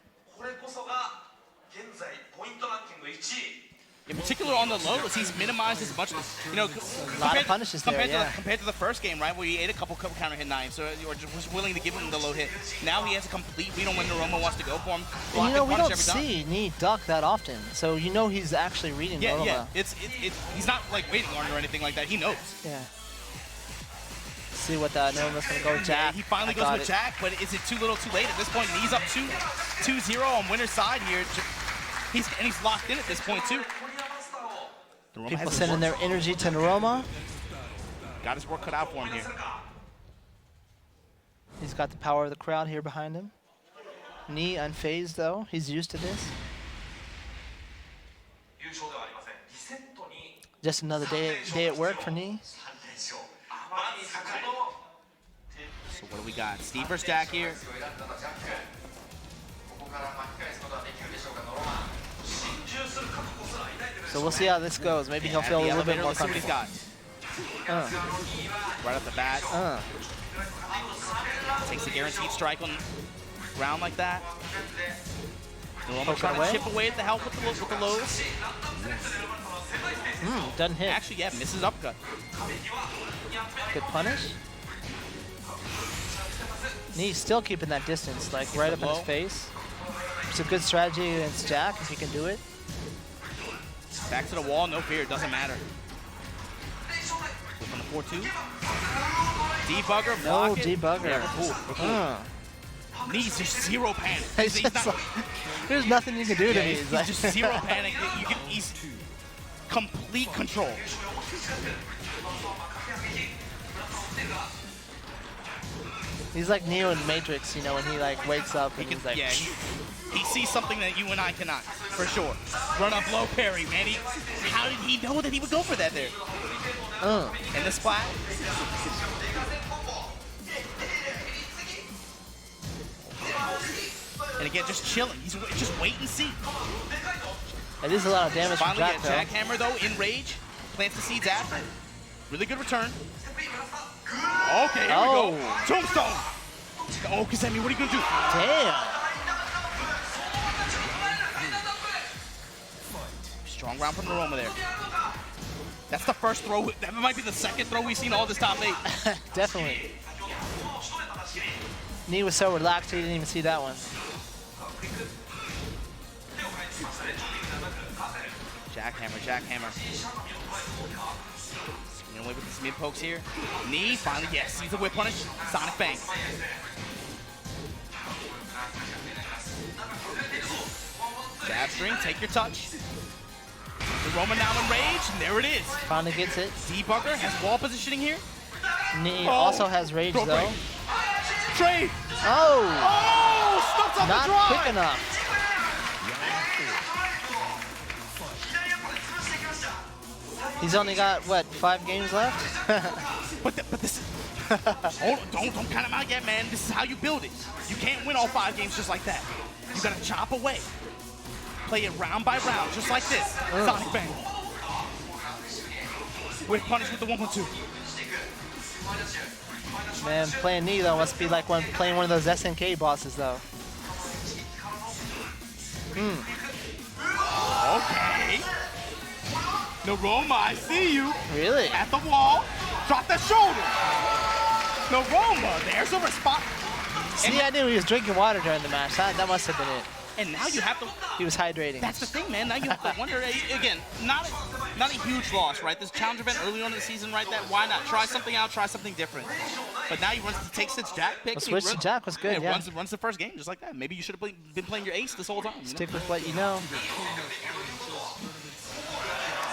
In particular on the lows, he's minimized as much as, you know, A lot of punishes there, compared to the first game, right, where he ate a couple counter hit knives, so you were just willing to give him the low hit. Now he has a complete read on when Noroma wants to go for him. And you know, we don't every time. see Knee duck that often, so you know he's actually reading Noroma. Yeah. He's not like waiting on it or anything like that. He knows. Yeah. See what Noroma's gonna go with Jack. Yeah, he finally goes with Jack, but is it too little, too late? At this point, Knee's up 2-0 on winner's side here. He's locked in at this point too. Noroma People sending their energy to Noroma. Got his work cut out for him here. He's got the power of the crowd here behind him. Knee unfazed though. He's used to this. Just another day at work for Knee. So what do we got? Steve versus Jack here. So we'll see how this goes. Maybe he'll feel a little bit more Let's see what he's comfortable. got. Right off the bat. Takes a guaranteed strike on ground like that. Noroma trying to chip away at the help with the lows. Doesn't hit. Actually, yeah, misses uppercut. Good punish. Knee's still keeping that distance, like right up in his face. It's a good strategy against Jack if he can do it. Back to the wall, no fear, doesn't matter. Flip on the 4-2. Debugger, block No it. debugger. Yeah, we're cool. Knee's just zero panic. He's just like, there's nothing you can do to me. He's just zero panic. He's complete control. He's like Neo in Matrix, you know, when he like wakes up and he's like, Yeah, he sees something that you and I cannot, for sure. Run up low parry, man. How did he know that he would go for that there? And the splat. And again, just chilling. He's just wait and see. It is a lot of damage from Finally, Jack, though. Jackhammer though, in rage, plants the seeds after. Really good return. Okay, here we go. Tombstone. Oh, Kazumi, what are you gonna do? Damn. Strong round from Noroma there. That's the first throw. That might be the second throw we've seen all this top 8. Definitely. Knee was so relaxed he didn't even see that one. Jackhammer. Getting away with these mid pokes here. Knee, finally, yes, sees the whip punish. Sonic Bang. Jab string, take your touch. Noroma now in rage, and there it is. Finally gets it. Debugger has wall positioning here. Knee also has rage, Throw though. break. Trade! Oh! Oh! Stuffed up the Not drive! quick enough. He's only got, what, 5 games left? But this... Hold on, don't count him out yet, man. This is how you build it. You can't win all 5 games just like that. You gotta chop away. Play it round by round, just like this. Sonic Bang. With punish with the 1-1-2. Man, playing Knee, though, must be like playing one of those SNK bosses, though. Okay. Noroma, I see you. Really? At the wall. Drop that shoulder. Noroma, there's a response. See, I knew he was drinking water during the match. That must have been it. And now you have to... He was hydrating. That's the thing, man. Now you have to wonder, again, not a huge loss, right? This challenge event early on in the season, right? That why not try something out, try something different. But now he takes his Jack pick. Switch to Jack was good, yeah. Runs the first game just like that. Maybe you should have been playing your ace this whole time. Stick with what you know.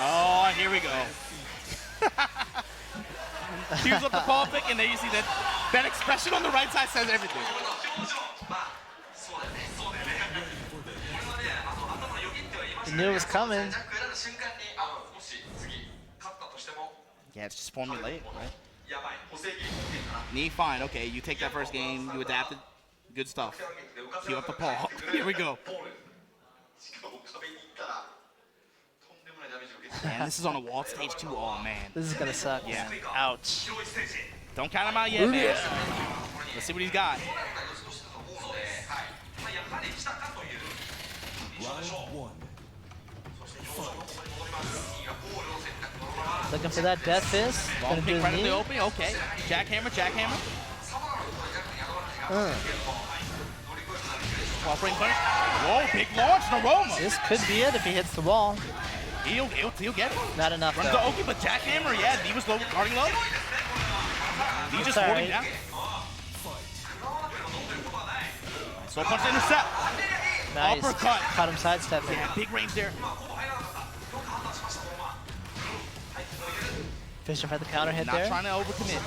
Oh, here we go. Here's up the ball pick, and there you see that expression on the right side says everything. You knew it was coming. Yeah, it's just formulaic, right? Knee, fine. Okay, you take that first game, you adapted. Good stuff. Cue up the ball. Here we go. Man, this is on a wall stage too. Oh, man. This is gonna suck. Yeah. Man. Ouch. Don't count him out yet, man. Let's see what he's got. Round 1. Looking for that death fist. Long Gonna do pick his right in knee. the opening. Okay. Jackhammer, jackhammer. Wall frame punch. Whoa, big launch, Noroma. This could be it if he hits the wall. He'll get it. Not enough. Runs Though. to Oki, but jackhammer, yeah, D was low, guarding low. D just all holding right. down. Slow punch to intercept. Nice. Uppercut. Caught him sidestepping. Yeah, big range there. Fisher had the counter hit Not there. trying to overcommit.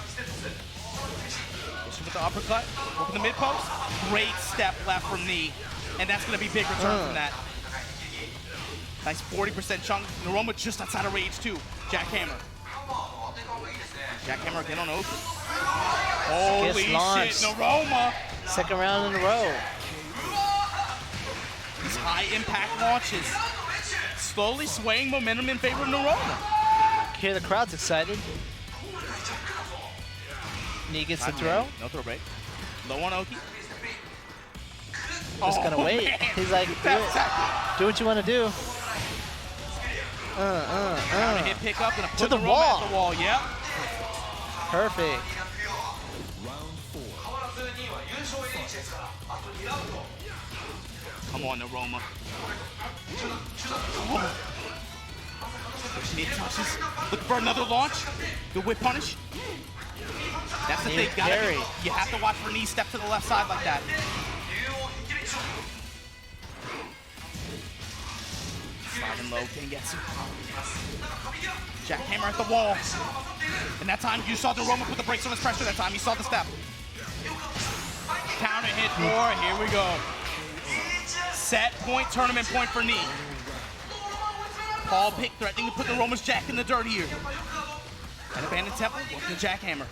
Fisher with the uppercut. Working the mid post. Great step left from knee. And that's going to be big return from that. Nice 40% chunk. Noroma just outside of rage too. Jackhammer. Jackhammer again on Oki. Holy shit, launched. Noroma. Second round in a row. These high impact launches. Slowly swaying momentum in favor of Noroma. Here the crowd's excited. Knee gets the throw. No throw break. Low on Oki. Just gonna wait. Man. He's like, do it. Do what you want to do. Down to hit pick up and put the Noroma wall. at the wall. Yep. Perfect. Round 4. Come on, Noroma. Mid touches. Looking for another launch. Good whip punish. That's the thing. Parry. You have to watch for knee step to the left side like that. Sliding low, Kengetsu. Jackhammer at the wall. And that time you saw Noroma put the brakes on his pressure. That time you saw the step. Counter hit more. Here we go. Set point, tournament point for knee. Paul pick threatening to put Noroma's jack in the dirt here. And abandoned temple, working the jackhammer.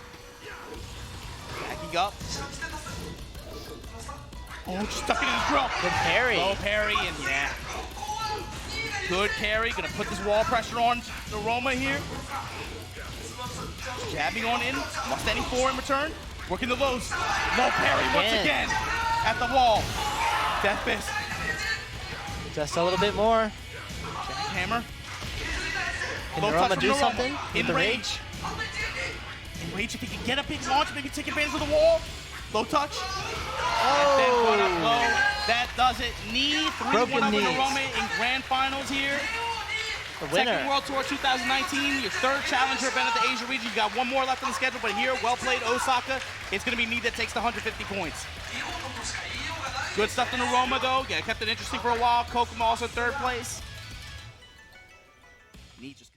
Backing up. Oh, just stuck it in his grill. Good parry. Low parry, and yeah. Good carry, gonna put this wall pressure on Noroma here. Jabbing on in, lost any four in return. Working the lows. Low parry once again at the wall. Death fist. Just a little bit more. Jackhammer. Can Low touch Noroma from do Noroma. something? In With the rage. In rage, if he can get a big launch, maybe take advantage of the wall. Low touch. And then one up low. That does it. Knee, 3-1 over knees. Noroma in grand finals here. The winner. Tekken World Tour 2019, your third challenger event at the Asia region. You got one more left on the schedule, but here, Wellplayed, Osaka, it's going to be Knee that takes the 150 points. Good stuff to Noroma, though. Yeah, kept it interesting for a while. Kkokkoma also third place. Knee just